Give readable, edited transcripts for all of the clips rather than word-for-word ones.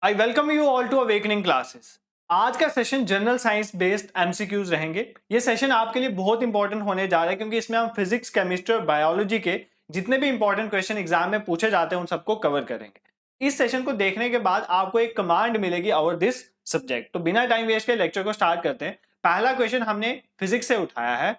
I welcome you all to awakening classes. आज का session general science based MCQs रहेंगे। ये सेशन आपके लिए बहुत इंपॉर्टेंट होने जा रहा है क्योंकि इसमें हम फिजिक्स, केमिस्ट्री और बायोलॉजी के जितने भी इंपॉर्टेंट क्वेश्चन एग्जाम में पूछे जाते हैं उन सबको कवर करेंगे। इस सेशन को देखने के बाद आपको एक कमांड मिलेगी ओवर दिस सब्जेक्ट। तो बिना टाइम वेस्ट के लेक्चर को स्टार्ट करते हैं। पहला क्वेश्चन हमने फिजिक्स से उठाया है।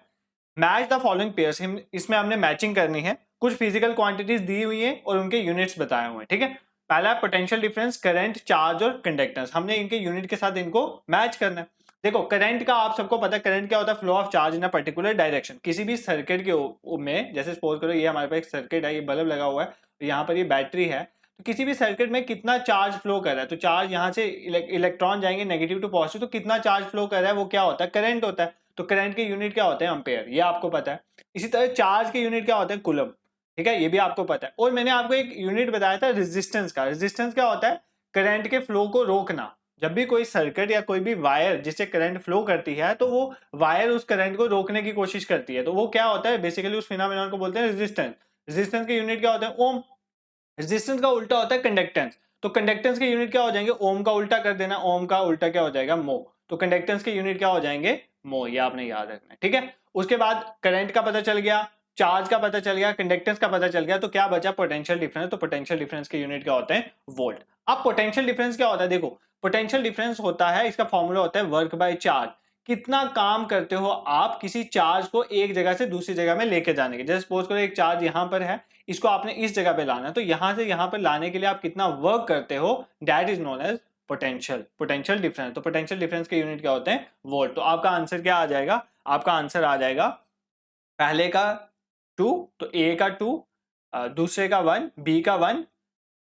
Match the following pairs. इसमें हमने मैचिंग करनी है। कुछ फिजिकल क्वांटिटीज दी हुई है और उनके यूनिट्स बताए हुए हैं। ठीक है, पहला पोटेंशियल डिफरेंस, करंट, चार्ज और कंडक्टेंस। हमने इनके यूनिट के साथ इनको मैच करना है। देखो करंट का आप सबको पता है, करंट क्या होता है? Flow of charge in a particular direction. किसी भी सर्किट के में, जैसे सपोज करो ये हमारे पास एक सर्किट है, ये बल्ब लगा हुआ है, यहाँ पर ये बैटरी है। तो किसी भी सर्किट में कितना चार्ज फ्लो कर रहा है, तो चार्ज यहाँ से इलेक्ट्रॉन जाएंगे नेगेटिव टू पॉजिटिव, तो कितना चार्ज फ्लो कर रहा है वो क्या होता है? करंट होता है। तो करंट के यूनिट क्या होते हैं? एम्पेयर, ये आपको पता है। इसी तरह चार्ज के यूनिट क्या होते हैं? कूलम। ठीक है, ये भी आपको पता है। और मैंने आपको एक यूनिट बताया था रेजिस्टेंस का। रेजिस्टेंस क्या होता है? करंट के फ्लो को रोकना। जब भी कोई सर्किट या कोई भी वायर जिससे करंट फ्लो करती है, तो वो वायर उस करंट को रोकने की कोशिश करती है, तो वो क्या होता है? बेसिकली उस फिनोमेनन को बोलते हैं रेजिस्टेंस। रेजिस्टेंस के यूनिट क्या होते हैं? ओम। रेजिस्टेंस का उल्टा होता है कंडक्टेंस। तो कंडक्टेंस के यूनिट क्या हो जाएंगे? ओम का उल्टा कर देना, ओम का उल्टा क्या हो जाएगा? मो। तो कंडक्टेंस के यूनिट क्या हो जाएंगे? मो। ये आपने याद रखना है। ठीक है, उसके बाद करंट का पता चल गया, चार्ज का पता चल गया, कंडक्टेंस का पता चल गया, तो क्या बचा? Potential difference. तो पोटेंशियल डिफरेंस के यूनिट क्या होते हैं? वोल्ट। अब पोटेंशियल डिफरेंस क्या होता है? देखो पोटेंशियल डिफरेंस होता है, इसका फॉर्मूला होता है वर्क बाय चार्ज। कितना काम करते हो आप किसी चार्ज को एक जगह से दूसरी जगह में लेके जाने के। जैसे सपोज करो एक चार्ज यहां पर है, इसको आपने इस जगह पे लाना है, तो यहां से यहां पर लाने के लिए आप कितना वर्क करते हो, that is known as potential. Potential difference. तो पोटेंशियल डिफरेंस के यूनिट क्या होते हैं? वोल्ट। तो आपका आंसर क्या आ जाएगा? आपका आंसर आ जाएगा पहले का 2, तो ए का 2, दूसरे का 1, बी का 1,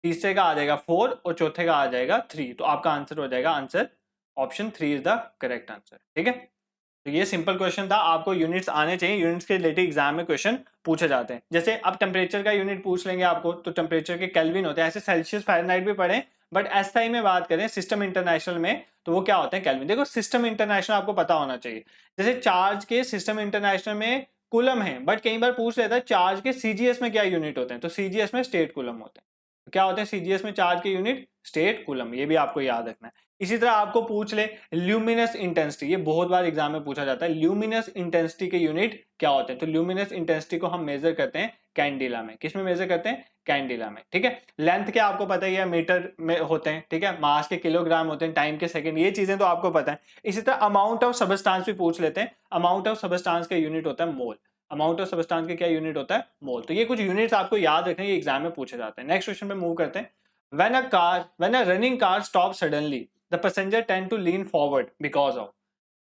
तीसरे का आ जाएगा 4 और चौथे का आ जाएगा 3। तो आपका आंसर हो जाएगा, answer option 3 is the correct answer. ठीक है, तो ये सिंपल क्वेश्चन था। आपको यूनिट्स आने चाहिए, यूनिट्स के रिलेटेड एग्जाम में क्वेश्चन पूछे जाते हैं। जैसे अब टेम्परेचर का यूनिट पूछ लेंगे आपको, तो टेम्परेचर के केल्विन होते हैं। ऐसे सेल्सियस, फ़ारेनहाइट भी पढ़े, बट एसआई में बात करें, सिस्टम इंटरनेशनल में, तो वो क्या होते हैं? केल्विन। देखो सिस्टम इंटरनेशनल आपको पता होना चाहिए। जैसे चार्ज के सिस्टम इंटरनेशनल में कूलम है, बट कई बार पूछ लेता है चार्ज के सीजीएस में क्या यूनिट होते हैं, तो सीजीएस में स्टेट कूलम होते हैं। तो क्या होते हैं सीजीएस में चार्ज के यूनिट? State coulomb. ये भी आपको याद रखना है। इसी तरह आपको पूछ ले ल्यूमिनस इंटेंसिटी, ये बहुत बार एग्जाम में पूछा जाता है। ल्यूमिनस इंटेंसिटी के यूनिट क्या होते हैं? तो ल्यूमिनस इंटेंसिटी को हम मेजर करते हैं कैंडिला में। किस में मेजर करते हैं? कैंडिला में। ठीक है, लेंथ क्या आपको पता ही है, मीटर में होते हैं। ठीक है, मास के किलोग्राम होते हैं, टाइम के सेकंड, ये चीजें तो आपको पता है। इसी तरह अमाउंट ऑफ सबस्टांस भी पूछ लेते हैं। अमाउंट ऑफ सबस्टांस का यूनिट होता है मोल। अमाउंट ऑफ सबस्टांस का क्या यूनिट होता है? मोल। तो ये कुछ यूनिट्स आपको याद रखने, ये एग्जाम में पूछे जाते हैं। नेक्स्ट क्वेश्चन पे मूव करते हैं। when a running car stops suddenly, the passenger tend to lean forward because of।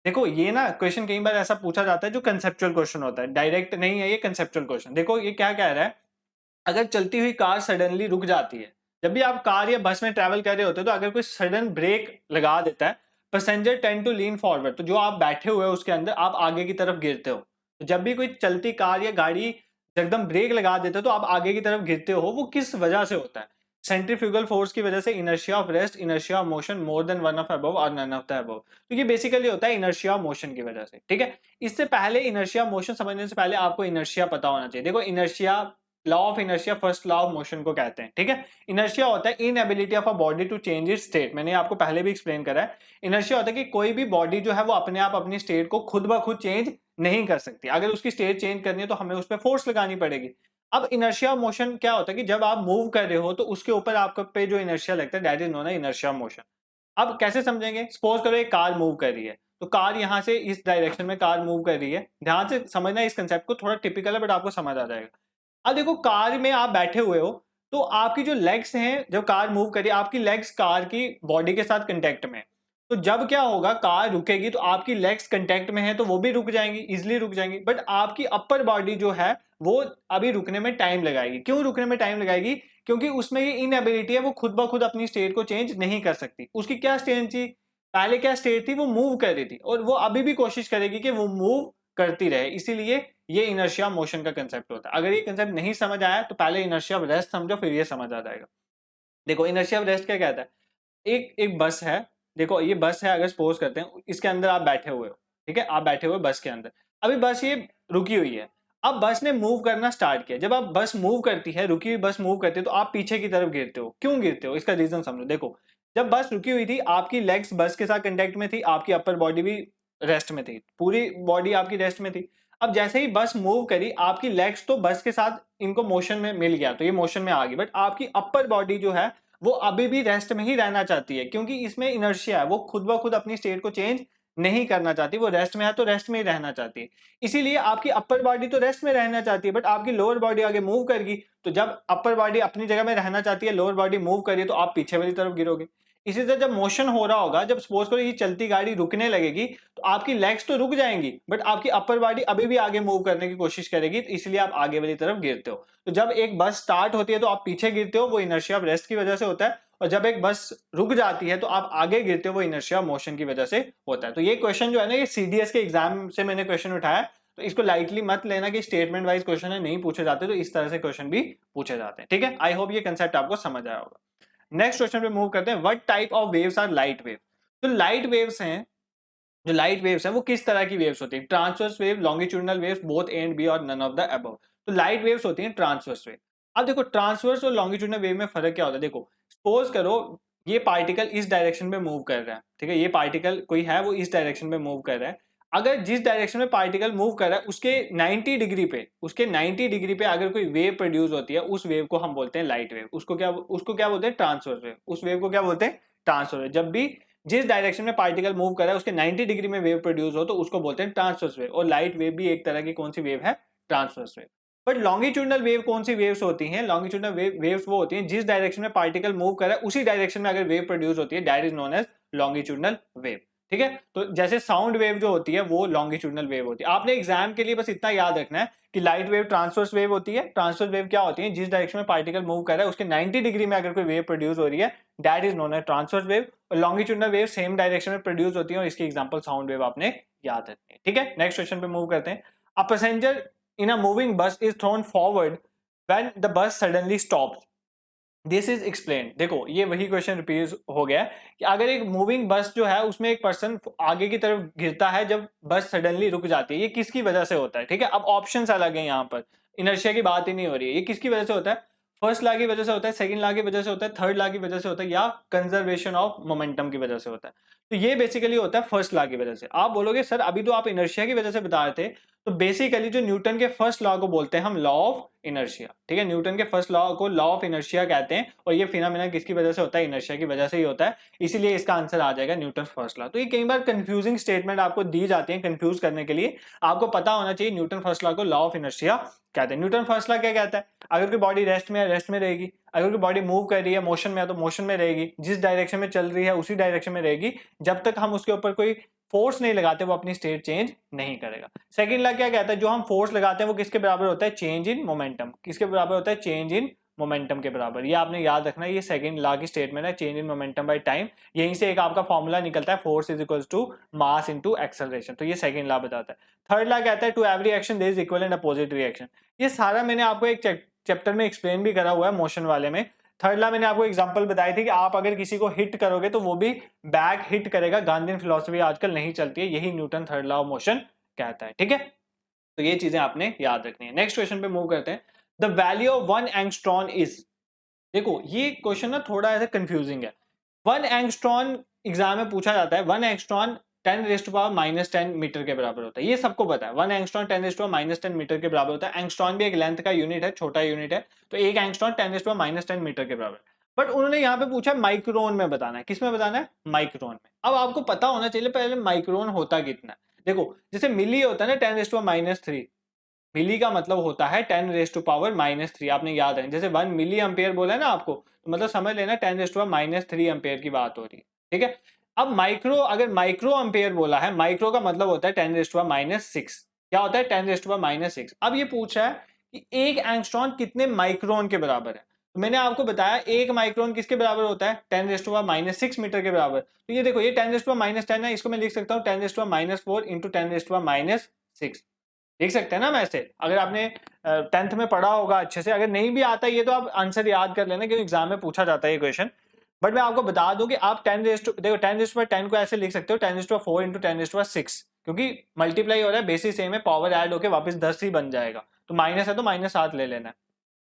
देखो ये ना क्वेश्चन कई बार ऐसा पूछा जाता है जो कंसेप्चुअल क्वेश्चन होता है, डायरेक्ट नहीं है ये, कंसेप्चुअल क्वेश्चन। देखो ये क्या कह रहा है, अगर चलती हुई कार सडनली रुक जाती है, जब भी आप कार या बस में ट्रैवल कर रहे होते हो, तो अगर कोई सडन ब्रेक लगा देता है, passenger tend to lean forward, तो जो आप बैठे हुए हो उसके अंदर आप आगे की तरफ गिरते हो। तो जब भी कोई चलती कार या गाड़ी एकदम ब्रेक लगा देते हो तो आप आगे की तरफ गिरते हो, वो किस वजह से होता है? सेंट्रीफ्यूगल फोर्स की वजह से, inertia of rest, inertia of motion, more than one of above और नन ऑफ द अबव। तो ये बेसिकली होता है इनर्शिया ऑफ मोशन की वजह से। ठीक है, इससे पहले इनर्शिया ऑफ मोशन समझने से पहले आपको इनर्शिया पता होना चाहिए। देखो inertia, law of inertia first law of motion को कहते हैं। ठीक है, इनर्शिया होता है inability of a body to change its state. मैंने आपको पहले भी एक्सप्लेन करा है। इनर्शिया होता है कि कोई भी बॉडी जो है वो अपने आप अपनी स्टेट को खुद ब खुद चेंज नहीं कर सकती। अगर उसकी स्टेट चेंज करनी है तो हमें उस पर फोर्स लगानी पड़ेगी। अब इनर्शिया मोशन क्या होता है कि जब आप मूव कर रहे हो तो उसके ऊपर आपके पे जो इनर्शिया लगता है, that is known as inertia motion. अब कैसे समझेंगे? सपोज करो एक कार मूव कर रही है, तो कार यहाँ से इस डायरेक्शन में कार मूव कर रही है। ध्यान से समझना, इस कंसेप्ट को थोड़ा टिपिकल है बट आपको समझ आ जाएगा। अब देखो कार में आप बैठे हुए हो, तो आपकी जो लेग्स हैं, जब कार मूव करी, आपकी लेग्स कार की बॉडी के साथ कंटेक्ट में। तो जब क्या होगा, कार रुकेगी तो आपकी लेग्स कंटेक्ट में है तो वो भी रुक जाएंगी, इजिली रुक जाएंगी। बट आपकी अपर बॉडी जो है वो अभी रुकने में टाइम लगाएगी। क्यों रुकने में टाइम लगाएगी? क्योंकि उसमें ये इनएबिलिटी है, वो खुद ब खुद अपनी स्टेट को चेंज नहीं कर सकती। उसकी क्या स्टेट थी? पहले क्या स्टेट थी? वो मूव कर रही थी, और वो अभी भी कोशिश करेगी कि वो मूव करती रहे। इसीलिए ये इनर्शिया मोशन का कंसेप्ट होता है। अगर ये कंसेप्ट नहीं समझ आया तो पहले इनर्शिया ऑफ रेस्ट समझो, फिर ये समझ आ जाएगा। देखो इनर्शिया ऑफ रेस्ट क्या कहता है? एक एक बस है। देखो ये बस है, अगर सपोज करते हैं इसके अंदर आप बैठे हुए हो। ठीक है, आप बैठे हुए बस के अंदर, अभी बस ये रुकी हुई है। अब बस ने मूव करना स्टार्ट किया, जब आप बस मूव करती है, रुकी हुई बस मूव करती है, तो आप पीछे की तरफ गिरते हो। क्यों गिरते हो, इसका रीजन समझो। देखो, जब बस रुकी हुई थी, आपकी लेग्स बस के साथ कांटेक्ट में थी, आपकी अपर बॉडी भी रेस्ट में थी, पूरी बॉडी आपकी रेस्ट में थी। अब जैसे ही बस मूव करी, आपकी लेग्स तो बस के साथ इनको मोशन में मिल गया, तो ये मोशन में आ गई, बट आपकी अपर बॉडी जो है वो अभी भी रेस्ट में ही रहना चाहती है, क्योंकि इसमें इनर्शिया है, वो खुद ब खुद अपनी स्टेट को चेंज नहीं करना चाहती, वो रेस्ट में है तो रेस्ट में ही रहना चाहती है। इसीलिए आपकी अपर बॉडी तो रेस्ट में रहना चाहती है, बट आपकी लोअर बॉडी आगे मूव करेगी, तो जब अपर बॉडी अपनी जगह में रहना चाहती है, लोअर बॉडी मूव करिए, तो आप पीछे वाली तरफ गिरोगे। इसी तरह जब मोशन हो रहा होगा, जब सपोज करो ये चलती गाड़ी रुकने लगेगी, तो आपकी लेग्स तो रुक जाएंगी, बट आपकी अपर बॉडी अभी भी आगे मूव करने की कोशिश करेगी, तो इसलिए आप आगे वाली तरफ गिरते हो। तो जब एक बस स्टार्ट होती है तो आप पीछे गिरते हो, वो इनर्शिया ऑफ रेस्ट की वजह से होता है, और जब एक बस रुक जाती है तो आप आगे गिरते हो, वो इनर्शिया मोशन की वजह से होता है। तो ये क्वेश्चन जो है ना, ये सीडीएस के एग्जाम से मैंने क्वेश्चन उठाया, तो इसको लाइटली मत लेना कि स्टेटमेंट वाइज क्वेश्चन है, नहीं पूछे जाते, तो इस तरह से क्वेश्चन भी पूछे जाते हैं। ठीक है, आई होप ये कंसेप्ट आपको समझ आया होगा। नेक्स्ट क्वेश्चन पे मूव करते हैं। What type of waves are light wave? तो लाइट वेव्स हैं, जो लाइट वेव्स हैं वो किस तरह की वेव्स होती है? Transverse wave, longitudinal waves, both A and B और नन ऑफ द अबव। तो लाइट वेव्स होती हैं ट्रांसवर्स वेव। अब देखो, ट्रांसवर्स और लॉन्गिट्यूडिनल वेव में फर्क क्या होता है? देखो, सपोज करो ये पार्टिकल इस डायरेक्शन में मूव कर रहा है, ठीक है, ये पार्टिकल कोई है, वो इस डायरेक्शन में मूव कर रहा है। अगर जिस डायरेक्शन में पार्टिकल मूव कर रहा है उसके 90 डिग्री पे, अगर कोई वेव प्रोड्यूस होती है, उस वेव को हम बोलते हैं लाइट वेव। उसको क्या बोलते हैं? Transverse wave. उस वेव को क्या बोलते हैं? Transverse wave. जब भी जिस डायरेक्शन में पार्टिकल मूव कर रहा है उसके 90 डिग्री में वेव प्रोड्यूस हो, तो उसको बोलते हैं ट्रांसवर्स वेव। और लाइट वेव भी एक तरह की कौन सी वेव है? Transverse wave. But longitudinal wave कौन सी वेव्स होती हैं? लॉन्गिट्यूडिनल वेव्स वो होती हैं जिस डायरेक्शन में पार्टिकल मूव कर रहा है उसी डायरेक्शन में अगर वेव प्रोड्यूस होती है, that is known as longitudinal wave. ठीक है, तो जैसे साउंड वेव जो होती है वो लॉन्गिट्यूडिनल वेव होती है। आपने एग्जाम के लिए बस इतना याद रखना है कि लाइट वेव ट्रांसवर्स वेव होती है। ट्रांसवर्स वेव क्या होती है? जिस डायरेक्शन में पार्टिकल मूव कर रहा है उसके 90 डिग्री में अगर कोई वेव प्रोड्यूस हो रही है, that is known as transverse wave. और लॉन्गिट्यूडिनल वेव सेम डायरेक्शन में प्रोड्यूस होती है, और इसकी एग्जांपल साउंड वेव आपने याद रखनी है। ठीक है, नेक्स्ट क्वेश्चन पे मूव करते हैं। A passenger in a moving बस is throne forward when the bus suddenly stops, this is explain. देखो, ये वही क्वेश्चन रिपीट हो गया कि अगर एक मूविंग बस जो है उसमें एक पर्सन आगे की तरफ गिरता है जब बस सडनली रुक जाती है, ये किसकी वजह से होता है? ठीक है, अब ऑप्शंस अलग है, यहाँ पर इनर्शिया की बात ही नहीं हो रही है। ये किसकी वजह से होता है? फर्स्ट लॉ की वजह से होता है, सेकंड लॉ की वजह से होता है, थर्ड लॉ की वजह से होता है, या कंजर्वेशन ऑफ मोमेंटम की वजह से होता है। तो ये बेसिकली होता है फर्स्ट लॉ की वजह से। आप बोलोगे सर अभी तो आप इनर्शिया की वजह से बता रहे थे, तो बेसिकली जो न्यूटन के फर्स्ट लॉ को बोलते हैं हम लॉ ऑफ इनर्शिया। ठीक है, न्यूटन के फर्स्ट लॉ को लॉ ऑफ इनर्शिया कहते हैं, और ये फिनोमेना किसकी वजह से होता है? इनर्शिया की वजह से ही होता है, इसीलिए इसका आंसर आ जाएगा न्यूटन फर्स्ट लॉ। तो ये कई बार कंफ्यूजिंग स्टेटमेंट आपको दी जाती है कंफ्यूज करने के लिए, आपको पता होना चाहिए न्यूटन फर्स्ट लॉ को लॉ ऑफ इनर्शिया कहते हैं। न्यूटन फर्स्ट लॉ क्या कहता है? अगर कोई बॉडी रेस्ट में है, रेस्ट में रहेगी। अगर कोई बॉडी मूव कर रही है, मोशन में है, तो मोशन में रहेगी। जिस डायरेक्शन में चल रही है उसी डायरेक्शन में रहेगी, जब तक हम उसके ऊपर कोई फोर्स नहीं लगाते वो अपनी स्टेट चेंज नहीं करेगा। सेकंड लॉ क्या कहता है? जो हम फोर्स लगाते हैं वो किसके बराबर होता है? Change in momentum. किसके बराबर होता है? चेंज इन मोमेंटम के बराबर। ये आपने याद रखना है, ये सेकंड लॉ की स्टेटमेंट है, change in momentum by time. यहीं से एक आपका फॉर्मूला निकलता है, force is equal to mass into acceleration. तो ये सेकंड लॉ बताता है। थर्ड लॉ कहता है to every action there is equal and opposite reaction. ये सारा मैंने आपको एक चैप्टर में एक्सप्लेन भी करा हुआ है, मोशन वाले में। थर्ड लॉ मैंने आपको एग्जांपल बताई थी कि आप अगर किसी को हिट करोगे तो वो भी बैक हिट करेगा। गांधीयन फिलॉसफी आजकल नहीं चलती है, यही Newton third law of motion कहता है। ठीक है, तो ये चीजें आपने याद रखनी है। नेक्स्ट क्वेश्चन पे मूव करते हैं। The value of 1 angstrom is. देखो, ये क्वेश्चन ना थोड़ा ऐसा कंफ्यूजिंग है। 1 एंगस्ट्रॉन एग्जाम में पूछा जाता है। 1 एंगस्ट्रॉन 10⁻⁻10 मीटर के बराबर होता है, ये सबको पता है। 1 एंगस्ट्रॉन 10⁻⁻10 मीटर के बराबर होता है। एंगस्ट्रॉन भी एक लेंथ का यूनिट है, छोटा यूनिट है, तो एक एंगस्ट्रॉन 10⁻⁻10 मीटर के बराबर। बट उन्होंने यहाँ पे पूछा माइक्रोन में बताना है। किस में बताना है? माइक्रोन में। अब आपको पता होना चाहिए पहले माइक्रोन होता कितना है। देखो, जैसे मिली होता है ना 10⁻⁻3, मिली का मतलब होता है 10⁻⁻3। आपने याद है, जैसे 1 मिली एम्पेयर बोला है ना आपको, तो मतलब समझ लेना 10⁻⁻3 एम्पेयर की बात हो रही है। ठीक है, अब माइक्रो, अगर माइक्रो एम्पेयर बोला है, माइक्रो का मतलब होता है 10⁻⁻6। क्या होता है? 10⁻⁻6। अब ये पूछा है कि एक एंगस्ट्रॉन कितने माइक्रोन के बराबर है। तो मैंने आपको बताया एक माइक्रोन किसके बराबर होता है? 10⁻⁻6 मीटर के बराबर। तो ये देखो, ये 10⁻10 है, इसको मैं लिख सकता हूँ 10⁻4 इंटू 10⁻6। देख सकते हैं ना वैसे, अगर आपने 10th में पढ़ा होगा अच्छे से। अगर नहीं भी आता ये तो आप आंसर याद कर लेना, क्योंकि एग्जाम में पूछा जाता है ये क्वेश्चन। बट मैं आपको बता दूं कि आप 10 देखो 10⁻10 को ऐसे लिख सकते हो 10⁻4 इंटू 10⁻6। क्योंकि मल्टीप्लाई हो रहा है, बेसिस सेम है, पावर ऐड होकर वापस 10 ही बन जाएगा, तो माइनस है तो -7 ले लेना है।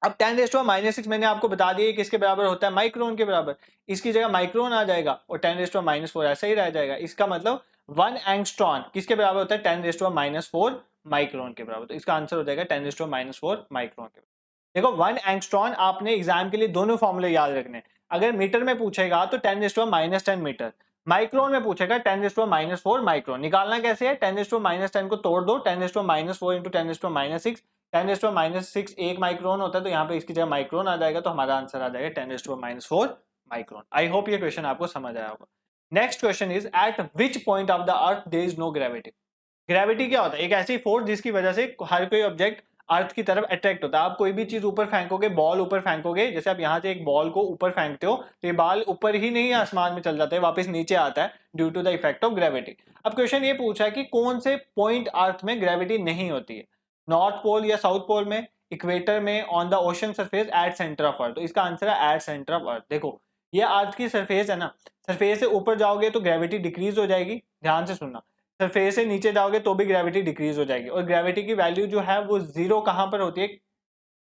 अब 10⁻⁻6 मैंने आपको बता दिया किसके बराबर होता है, माइक्रोन के बराबर, इसकी जगह माइक्रोन आ जाएगा और 10⁻⁻4 ऐसा ही रह जाएगा। इसका मतलब 1 एंगस्ट्रॉन किसके बराबर होता है, 10⁻⁻4 माइक्रोन के बराबर। तो इसका आंसर हो जाएगा 10⁻⁻4 माइक्रोन के बराबर। देखो 1 एंगस्ट्रॉन आपने एग्जाम के लिए दोनों फॉर्मूले याद रखने। अगर मीटर में पूछेगा तो 10⁻10 मीटर, माइक्रोन में पूछेगा 10⁻4 माइक्रोन। निकालना कैसे है, 10⁻10 को तोड़ दो, 10⁻4 इंटू 10⁻6, 10⁻6 1 माइक्रोन होता है, तो यहाँ पे इसकी जगह माइक्रोन आ जाएगा, तो हमारा आंसर आ जाएगा 10⁻4 माइक्रोन। आई होप ये क्वेश्चन आपको समझ आया होगा। Next question is at which point of the earth there is no gravity. Gravity क्या होता है, एक ऐसी फोर्स जिसकी वजह से हर कोई ऑब्जेक्ट अर्थ की तरफ अट्रैक्ट होता है। आप कोई भी चीज ऊपर फेंकोगे, बॉल ऊपर फेंकोगे, जैसे आप यहाँ से एक बॉल को ऊपर फेंकते हो तो ये बॉल ऊपर ही नहीं आसमान में चल जाता है, वापस नीचे आता है due to the effect of gravity. अब क्वेश्चन ये पूछा है कि कौन से पॉइंट अर्थ में ग्रेविटी नहीं होती है, नॉर्थ पोल या साउथ पोल में, इक्वेटर में, on the ocean surface, at centre of earth. तो इसका आंसर है एट सेंटर ऑफ अर्थ। देखो ये अर्थ की सरफेस है ना, सरफेस से ऊपर जाओगे तो ग्रेविटी डिक्रीज हो जाएगी, ध्यान से सुनना, सरफेस से नीचे जाओगे तो भी ग्रेविटी डिक्रीज हो जाएगी, और ग्रेविटी की वैल्यू जो है वो जीरो कहां पर होती है,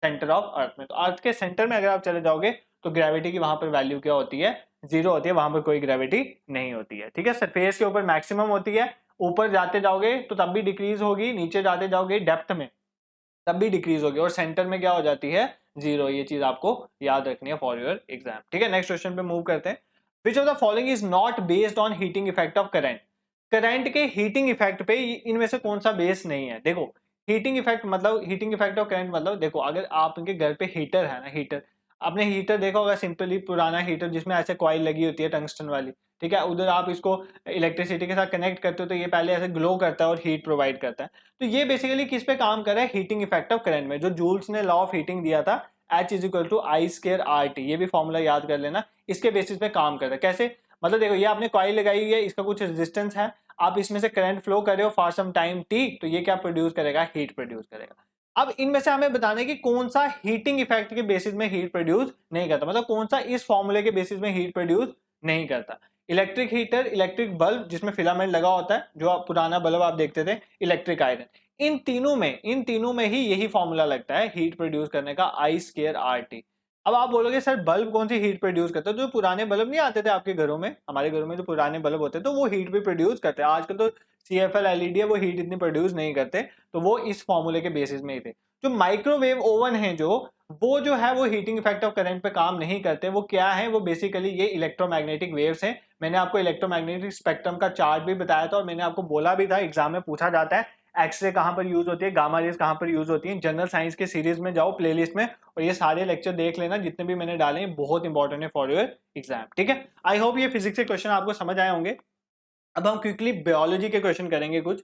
सेंटर ऑफ अर्थ में। तो अर्थ के सेंटर में अगर आप चले जाओगे तो ग्रेविटी की वहां पर वैल्यू क्या होती है, जीरो होती है, वहां पर कोई ग्रेविटी नहीं होती है। ठीक है, सरफेस के ऊपर मैक्सिमम होती है, ऊपर जाते जाओगे तो तब भी डिक्रीज होगी, नीचे जाते जाओगे डेप्थ में तब भी डिक्रीज होगी, और सेंटर में क्या हो जाती है, जीरो। ये चीज आपको याद रखनी है फॉर योर एग्जाम। ठीक है, नेक्स्ट क्वेश्चन पे मूव करते हैं। Which of the following is not based on heating effect of current. Current के हीटिंग इफेक्ट पे इनमें से कौन सा बेस नहीं है। देखो हीटिंग इफेक्ट मतलब, हीटिंग इफेक्ट ऑफ करंट मतलब, देखो अगर आपके घर पे हीटर है ना, हीटर, आपने हीटर देखा होगा, सिंपली पुराना हीटर जिसमें ऐसे कॉइल लगी होती है टंगस्टन वाली, ठीक है, उधर आप इसको इलेक्ट्रिसिटी के साथ कनेक्ट करते हो तो ये पहले ऐसे ग्लो करता है और हीट प्रोवाइड करता है। तो ये बेसिकली किस पे काम कर रहा है, हीटिंग इफेक्ट ऑफ करंट में। जो जूल्स ने लॉ ऑफ हीटिंग दिया था, H is equal to I square R T, ये भी फॉर्मूला याद कर लेना, इसके बेसिस पे काम करता है। कैसे, मतलब देखो ये आपने कॉइल लगाई हुई है, इसका कुछ रेजिस्टेंस है, आप इसमें से करंट फ्लो कर रहे हो फॉर सम टाइम टी, तो ये क्या प्रोड्यूस करेगा, हीट प्रोड्यूस करेगा। अब इनमें से हमें बताना है कि कौन सा हीटिंग इफेक्ट के बेसिस में हीट प्रोड्यूस नहीं करता, मतलब कौन सा इस फॉर्मूले के बेसिस में हीट प्रोड्यूस नहीं करता। इलेक्ट्रिक हीटर, इलेक्ट्रिक बल्ब जिसमें फिलामेंट लगा होता है, जो पुराना बल्ब आप देखते थे, इलेक्ट्रिक आयरन, इन तीनों में ही यही फॉर्मूला लगता है हीट प्रोड्यूस करने का, आई स्क्वायर आर टी। अब आप बोलोगे सर बल्ब कौन सी हीट प्रोड्यूस करता है, जो पुराने बल्ब नहीं आते थे आपके घरों में, हमारे घरों में जो पुराने बल्ब होते तो वो हीट भी प्रोड्यूस करते हैं। आजकल तो CFL LED है, वो हीट इतनी प्रोड्यूस नहीं करते, तो वो इस फॉर्मूले के बेसिस में ही थे। जो माइक्रोवेव ओवन है, वो जो है वो हीटिंग इफेक्ट ऑफ करंट पे काम नहीं करते। वो क्या है, वो बेसिकली ये इलेक्ट्रोमैग्नेटिक वेव्स हैं। मैंने आपको इलेक्ट्रोमैग्नेटिक स्पेक्ट्रम का चार्ट भी बताया था, और मैंने आपको बोला भी था एग्जाम में पूछा जाता है एक्सरे कहां पर यूज होती है, गामा रेज कहां पर यूज होती है। जनरल साइंस के सीरीज में जाओ प्लेलिस्ट में, और ये सारे लेक्चर देख लेना जितने भी मैंने डाले हैं, बहुत इंपॉर्टेंट है फॉर योर एग्जाम। ठीक है, आई होप ये फिजिक्स के क्वेश्चन आपको समझ आए होंगे। अब हम क्विकली बायोलॉजी के क्वेश्चन करेंगे कुछ।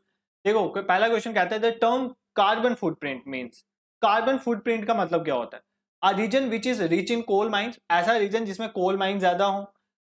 देखो पहला क्वेश्चन कहता है the term carbon footprint means, carbon footprint का मतलब क्या होता है, a region which is rich in coal mines, ऐसा रीजन जिसमें कोल माइन ज्यादा हो।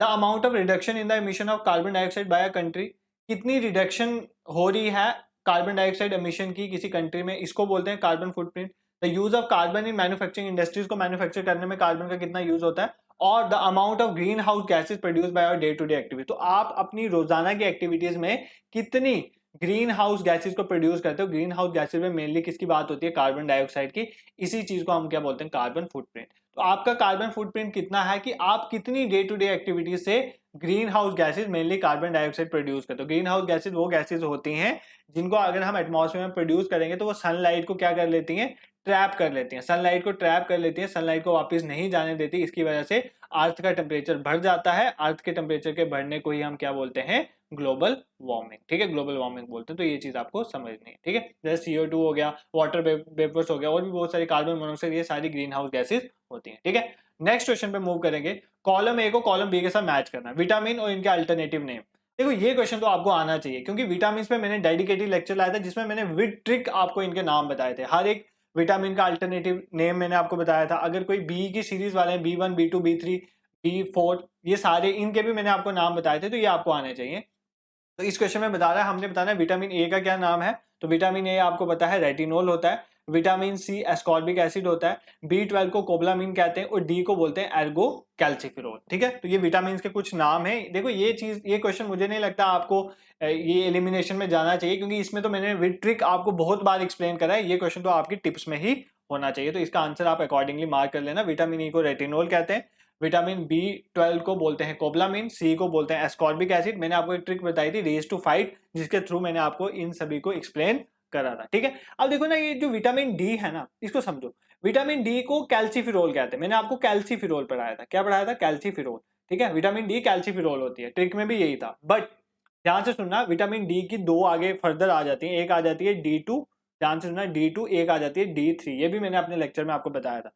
The amount of reduction in the emission of carbon dioxide by a country, कितनी रिडक्शन हो रही है कार्बन डाइऑक्साइड एमिशन की किसी कंट्री में, इसको बोलते हैं carbon footprint. The use of carbon in manufacturing industries, को मैन्युफैक्चर करने में कार्बन का कितना यूज होता है, और the amount of green house gases produce by our day to day activity. तो आप अपनी रोजाना की एक्टिविटीज में कितनी ग्रीन हाउस गैसेज को प्रोड्यूस करते हो। ग्रीन हाउस गैसेज में मेनली किसकी बात होती है, कार्बन डाइऑक्साइड की। इसी चीज को हम क्या बोलते हैं, कार्बन फुटप्रिंट। तो आपका कार्बन फुटप्रिंट कितना है कि आप कितनी डे टू डे एक्टिविटीज से green house gases, mainly carbon dioxide produce करते हो। ग्रीन हाउस गैसेज वो गैसेज होती हैं जिनको अगर हम एटमॉस्फेयर में प्रोड्यूस करेंगे तो वो सनलाइट को क्या कर लेती हैं, ट्रैप कर लेती हैं, सनलाइट को ट्रैप कर लेती हैं, सनलाइट को वापस नहीं जाने देती। इसकी वजह से अर्थ का टेम्परेचर बढ़ जाता है। अर्थ के टेम्परेचर के बढ़ने को ही हम क्या बोलते हैं, ग्लोबल वार्मिंग। ठीक है, ग्लोबल वार्मिंग बोलते हैं। तो ये चीज आपको समझनी है। ठीक है, जैसे CO2 हो गया, वाटर वेपर्स हो गया, और भी बहुत सारी कार्बन मोनोऑक्साइड, ये सारी ग्रीन हाउस गैसेज होती हैं। ठीक है, नेक्स्ट क्वेश्चन पे मूव करेंगे। कॉलम ए को कॉलम बी के साथ मैच करना, विटामिन और इनके अल्टरनेटिव नेम। देखो ये क्वेश्चन तो आपको आना चाहिए, क्योंकि विटामिन पे मैंने डेडिकेटेड लेक्चर लाया था जिसमें मैंने विद ट्रिक आपको इनके नाम बताए थे। हर एक विटामिन का अल्टरनेटिव नेम मैंने आपको बताया था। अगर कोई बी की सीरीज वाले हैं, B1 B2 B3 B4, ये सारे इनके भी मैंने आपको नाम बताए थे, तो ये आपको आने चाहिए। तो इस क्वेश्चन में बता रहा है, हमने बताना है विटामिन ए का क्या नाम है। तो विटामिन ए आपको पता है रेटिनोल होता है। विटामिन सी एस्कॉर्बिक एसिड होता है, B12 को कोबलामिन कहते हैं और डी को बोलते हैं एर्गो कैल्सिफेरॉल। ठीक है, तो ये विटामिन के कुछ नाम है। देखो ये चीज, ये क्वेश्चन मुझे नहीं लगता आपको ये एलिमिनेशन में जाना चाहिए, क्योंकि इसमें तो मैंने विद ट्रिक आपको बहुत बार एक्सप्लेन करा है। ये क्वेश्चन तो आपकी टिप्स में ही होना चाहिए, तो इसका आंसर आप अकॉर्डिंगली मार्क कर लेना। विटामिन ई को रेटिनोल कहते हैं, विटामिन B12 को बोलते हैं कोबलामिन, सी को बोलते हैं एस्कॉर्बिक एसिड। मैंने आपको एक ट्रिक बताई थी रेज टू 5, जिसके थ्रू मैंने आपको इन सभी को एक्सप्लेन करा था। ठीक है, अब देखो ना, ये जो विटामिन डी है ना, इसको समझो। विटामिन डी को कैल्सीफिरोल कहते हैं। मैंने आपको कैल्सीफिरोल पढ़ाया था। क्या पढ़ाया था? कैल्सीफिरोल। ठीक है, विटामिन डी कैल्सीफिरोल होती है, ट्रिक में भी यही था। बट ध्यान से सुनना, विटामिन डी की दो आगे फर्दर आ जाती है। एक आ जाती है D2, ध्यान से सुनना D2, एक आ जाती है D3। ये भी मैंने अपने लेक्चर में आपको बताया था।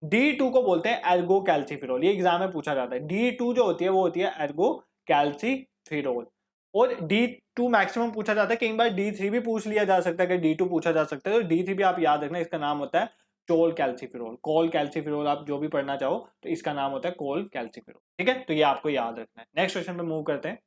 D2 को बोलते हैं एर्गो कैल्सीफिरोल। ये एग्जाम में पूछा जाता है। D2 जो होती है वो होती है एर्गो कैल्सीफिरोल, और D2 मैक्सिमम पूछा जाता है। कई बार D3 भी पूछ लिया जा सकता है कि D2 पूछा जा सकता है, तो D3 भी आप याद रखना, इसका नाम होता है कोल कैल्सीफिरोल। कोल कैल्सीफिरोल आप जो भी पढ़ना चाहो तो इसका नाम होता है कोल कैल्सीफिरोल। ठीक है, तो ये आपको याद रखना है। नेक्स्ट क्वेश्चन पे मूव करते हैं।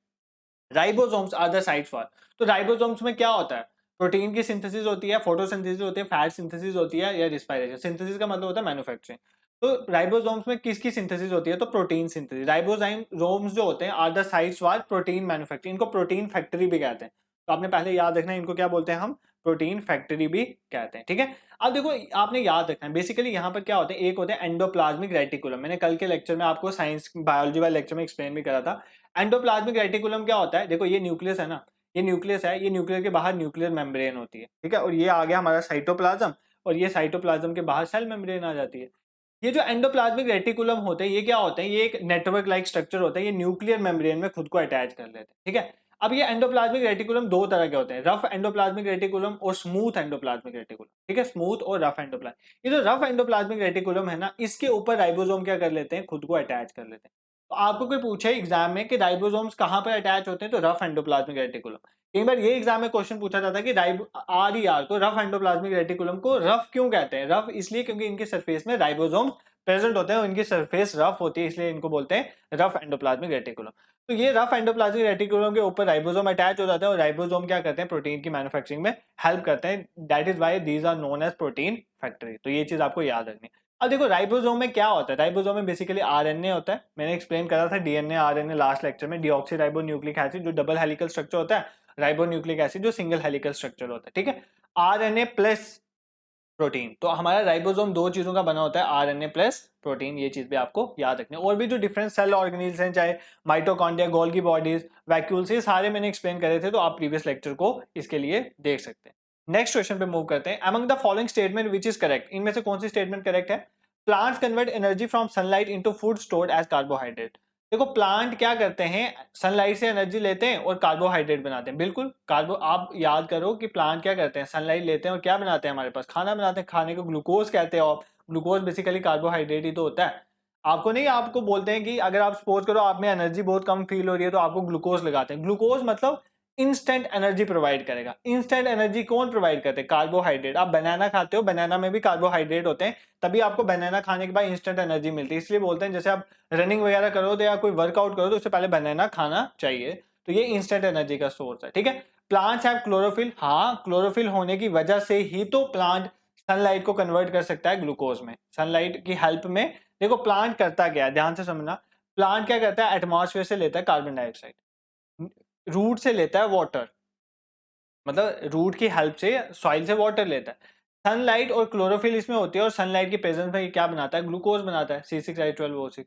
Ribosomes are the sites for, तो राइबोसोम्स में क्या होता है? प्रोटीन की सिंथेसिस होती है, फोटोसिंथेसिस होती है, फैट सिंथेसिस होती है, या रिस्पायरेशन। सिंथेसिस का मतलब होता है मैन्युफैक्चरिंग। तो राइबोसोम्स में किसकी सिंथेसिस होती है? तो प्रोटीन सिंथेसिस। राइबोसोम्स जो होते हैं are the sites for protein manufacturing. इनको प्रोटीन फैक्ट्री भी कहते हैं। तो आपने पहले याद रखना है, इनको क्या बोलते हैं हम? प्रोटीन फैक्ट्री भी कहते हैं। ठीक है, अब देखो आपने याद रखना है, बेसिकली यहाँ पर क्या होते हैं? एक होते हैं एंडोप्लाज्मिक रेटिकुलम। मैंने कल के लेक्चर में आपको साइंस बायोलॉजी वाले लेक्चर में एक्सप्लेन भी करा था। एंडोप्लाज्मिक रेटिकुलम क्या होता है? देखो ये न्यूक्लियस है ना, ये न्यूक्लियस है, ये न्यूक्लियर के बाहर न्यूक्लियर मेम्ब्रेन होती है। ठीक है, और ये आ गया हमारा साइटोप्लाज्म, और ये साइटोप्लाज्म के बाहर सेल मेम्ब्रेन आ जाती है। ये जो एंडोप्लाज्मिक रेटिकुलम होते हैं, ये क्या होते हैं? ये एक नेटवर्क लाइक स्ट्रक्चर होता है। ये न्यूक्लियर मेम्ब्रेन में खुद को अटैच कर लेते हैं। ठीक है, अब ये एंडोप्लाज्मिक रेटिकुलम दो तरह के होते हैं, रफ एंडोप्लाज्मिक रेटिकुलम और स्मूथ एंडोप्लाज्मिक रेटिकुलम। ठीक है, स्मूथ और रफ एंडोप्लाज्मिक। ये जो रफ एंडोप्लाज्मिक रेटिकुलम है ना, इसके ऊपर राइबोसोम क्या कर लेते हैं? खुद को अटैच कर लेते हैं। तो आपको कोई पूछे एग्जाम में कि राइबोसोम्स कहां पर अटैच होते हैं, तो रफ एंडोप्लाज्मिक रेटिकुलम। कई बार ये एग्जाम में क्वेश्चन पूछा जाता है कि RER को, रफ एंडोप्लाज्मिक रेटिकुलम को रफ क्यों कहते हैं? रफ इसलिए क्योंकि इनके सरफेस में राइबोसोम्स प्रेजेंट होते हैं और इनकी सरफेस रफ होती है, इसलिए इनको बोलते हैं रफ एंडोप्लाज्मिक रेटिकुलम। तो ये रफ एंडोप्लाज्मिक रेटिकुलम के ऊपर राइबोसोम अटैच हो जाते हैं, और राइबोसोम क्या करते हैं? प्रोटीन की मैन्युफैक्चरिंग में हेल्प करते हैं। That is why these are known as protein factory. तो ये चीज आपको याद रखनी है। अब देखो राइबोसोम में क्या होता है? राइबोसोम में बेसिकली RNA होता है। मैंने एक्सप्लेन करा था DNA RNA लास्ट लेक्चर में। डीऑक्सी राइबो न्यूक्लिक एसिड जो डबल हेलिकल स्ट्रक्चर होता है, राइबो न्यूक्लिक एसिड जो सिंगल हेलिकल स्ट्रक्चर होता है। ठीक है, RNA प्लस प्रोटीन। तो हमारा राइबोसोम दो चीजों का बना होता है, RNA प्लस प्रोटीन। ये चीज भी आपको याद रखनी है। और भी जो डिफरेंट सेल ऑर्गेनिल्स हैं, चाहे माइटोकॉन्ड्रिया, गोल्गी बॉडीज, वैक्यूल्स, ये सारे मैंने एक्सप्लेन करे थे, तो आप प्रीवियस लेक्चर को इसके लिए देख सकते हैं। नेक्स्ट क्वेश्चन पे मूव करते हैं। Among the following statement which is correct, इनमें से कौन सी स्टेटमेंट करेक्ट है? Plants convert energy from sunlight into food stored as carbohydrate. देखो प्लांट क्या करते हैं? सनलाइट से एनर्जी लेते हैं और कार्बोहाइड्रेट बनाते हैं। बिल्कुल, कार्बो आप याद करो कि प्लांट क्या करते हैं? सनलाइट लेते हैं और क्या बनाते हैं? हमारे पास खाना बनाते हैं। खाने को ग्लूकोज कहते हैं, और ग्लूकोज बेसिकली कार्बोहाइड्रेट ही तो होता है। आपको नहीं, आपको बोलते हैं कि अगर आप सपोज करो आप में एनर्जी बहुत कम फील हो रही है, तो आपको ग्लूकोज लगाते हैं। ग्लूकोज मतलब इंस्टेंट एनर्जी प्रोवाइड करेगा। इंस्टेंट एनर्जी कौन प्रोवाइड करते हैं? कार्बोहाइड्रेट। आप बनाना खाते हो, बनाना में भी कार्बोहाइड्रेट होते हैं, तभी आपको बनाना खाने के बाद इंस्टेंट एनर्जी मिलती है। इसलिए बोलते हैं जैसे आप रनिंग वगैरह करो तो या कोई वर्कआउट करो तो उससे पहले बनाना खाना चाहिए। तो ये इंस्टेंट एनर्जी का सोर्स है। ठीक है, प्लांट्स हैव क्लोरोफिल। हाँ, क्लोरोफिल होने की वजह से ही तो प्लांट सनलाइट को कन्वर्ट कर सकता है ग्लूकोज में, सनलाइट की हेल्प में। देखो प्लांट करता क्या है, ध्यान से समझना। प्लांट क्या करता है? एटमॉस्फेयर से लेता है कार्बन डाइऑक्साइड, रूट से लेता है वाटर, मतलब रूट की हेल्प से सॉइल से वाटर लेता है। सनलाइट और क्लोरोफिल इसमें होती है, और सनलाइट की प्रेजेंस में ये क्या बनाता है? ग्लूकोज बनाता है, C6H12O6।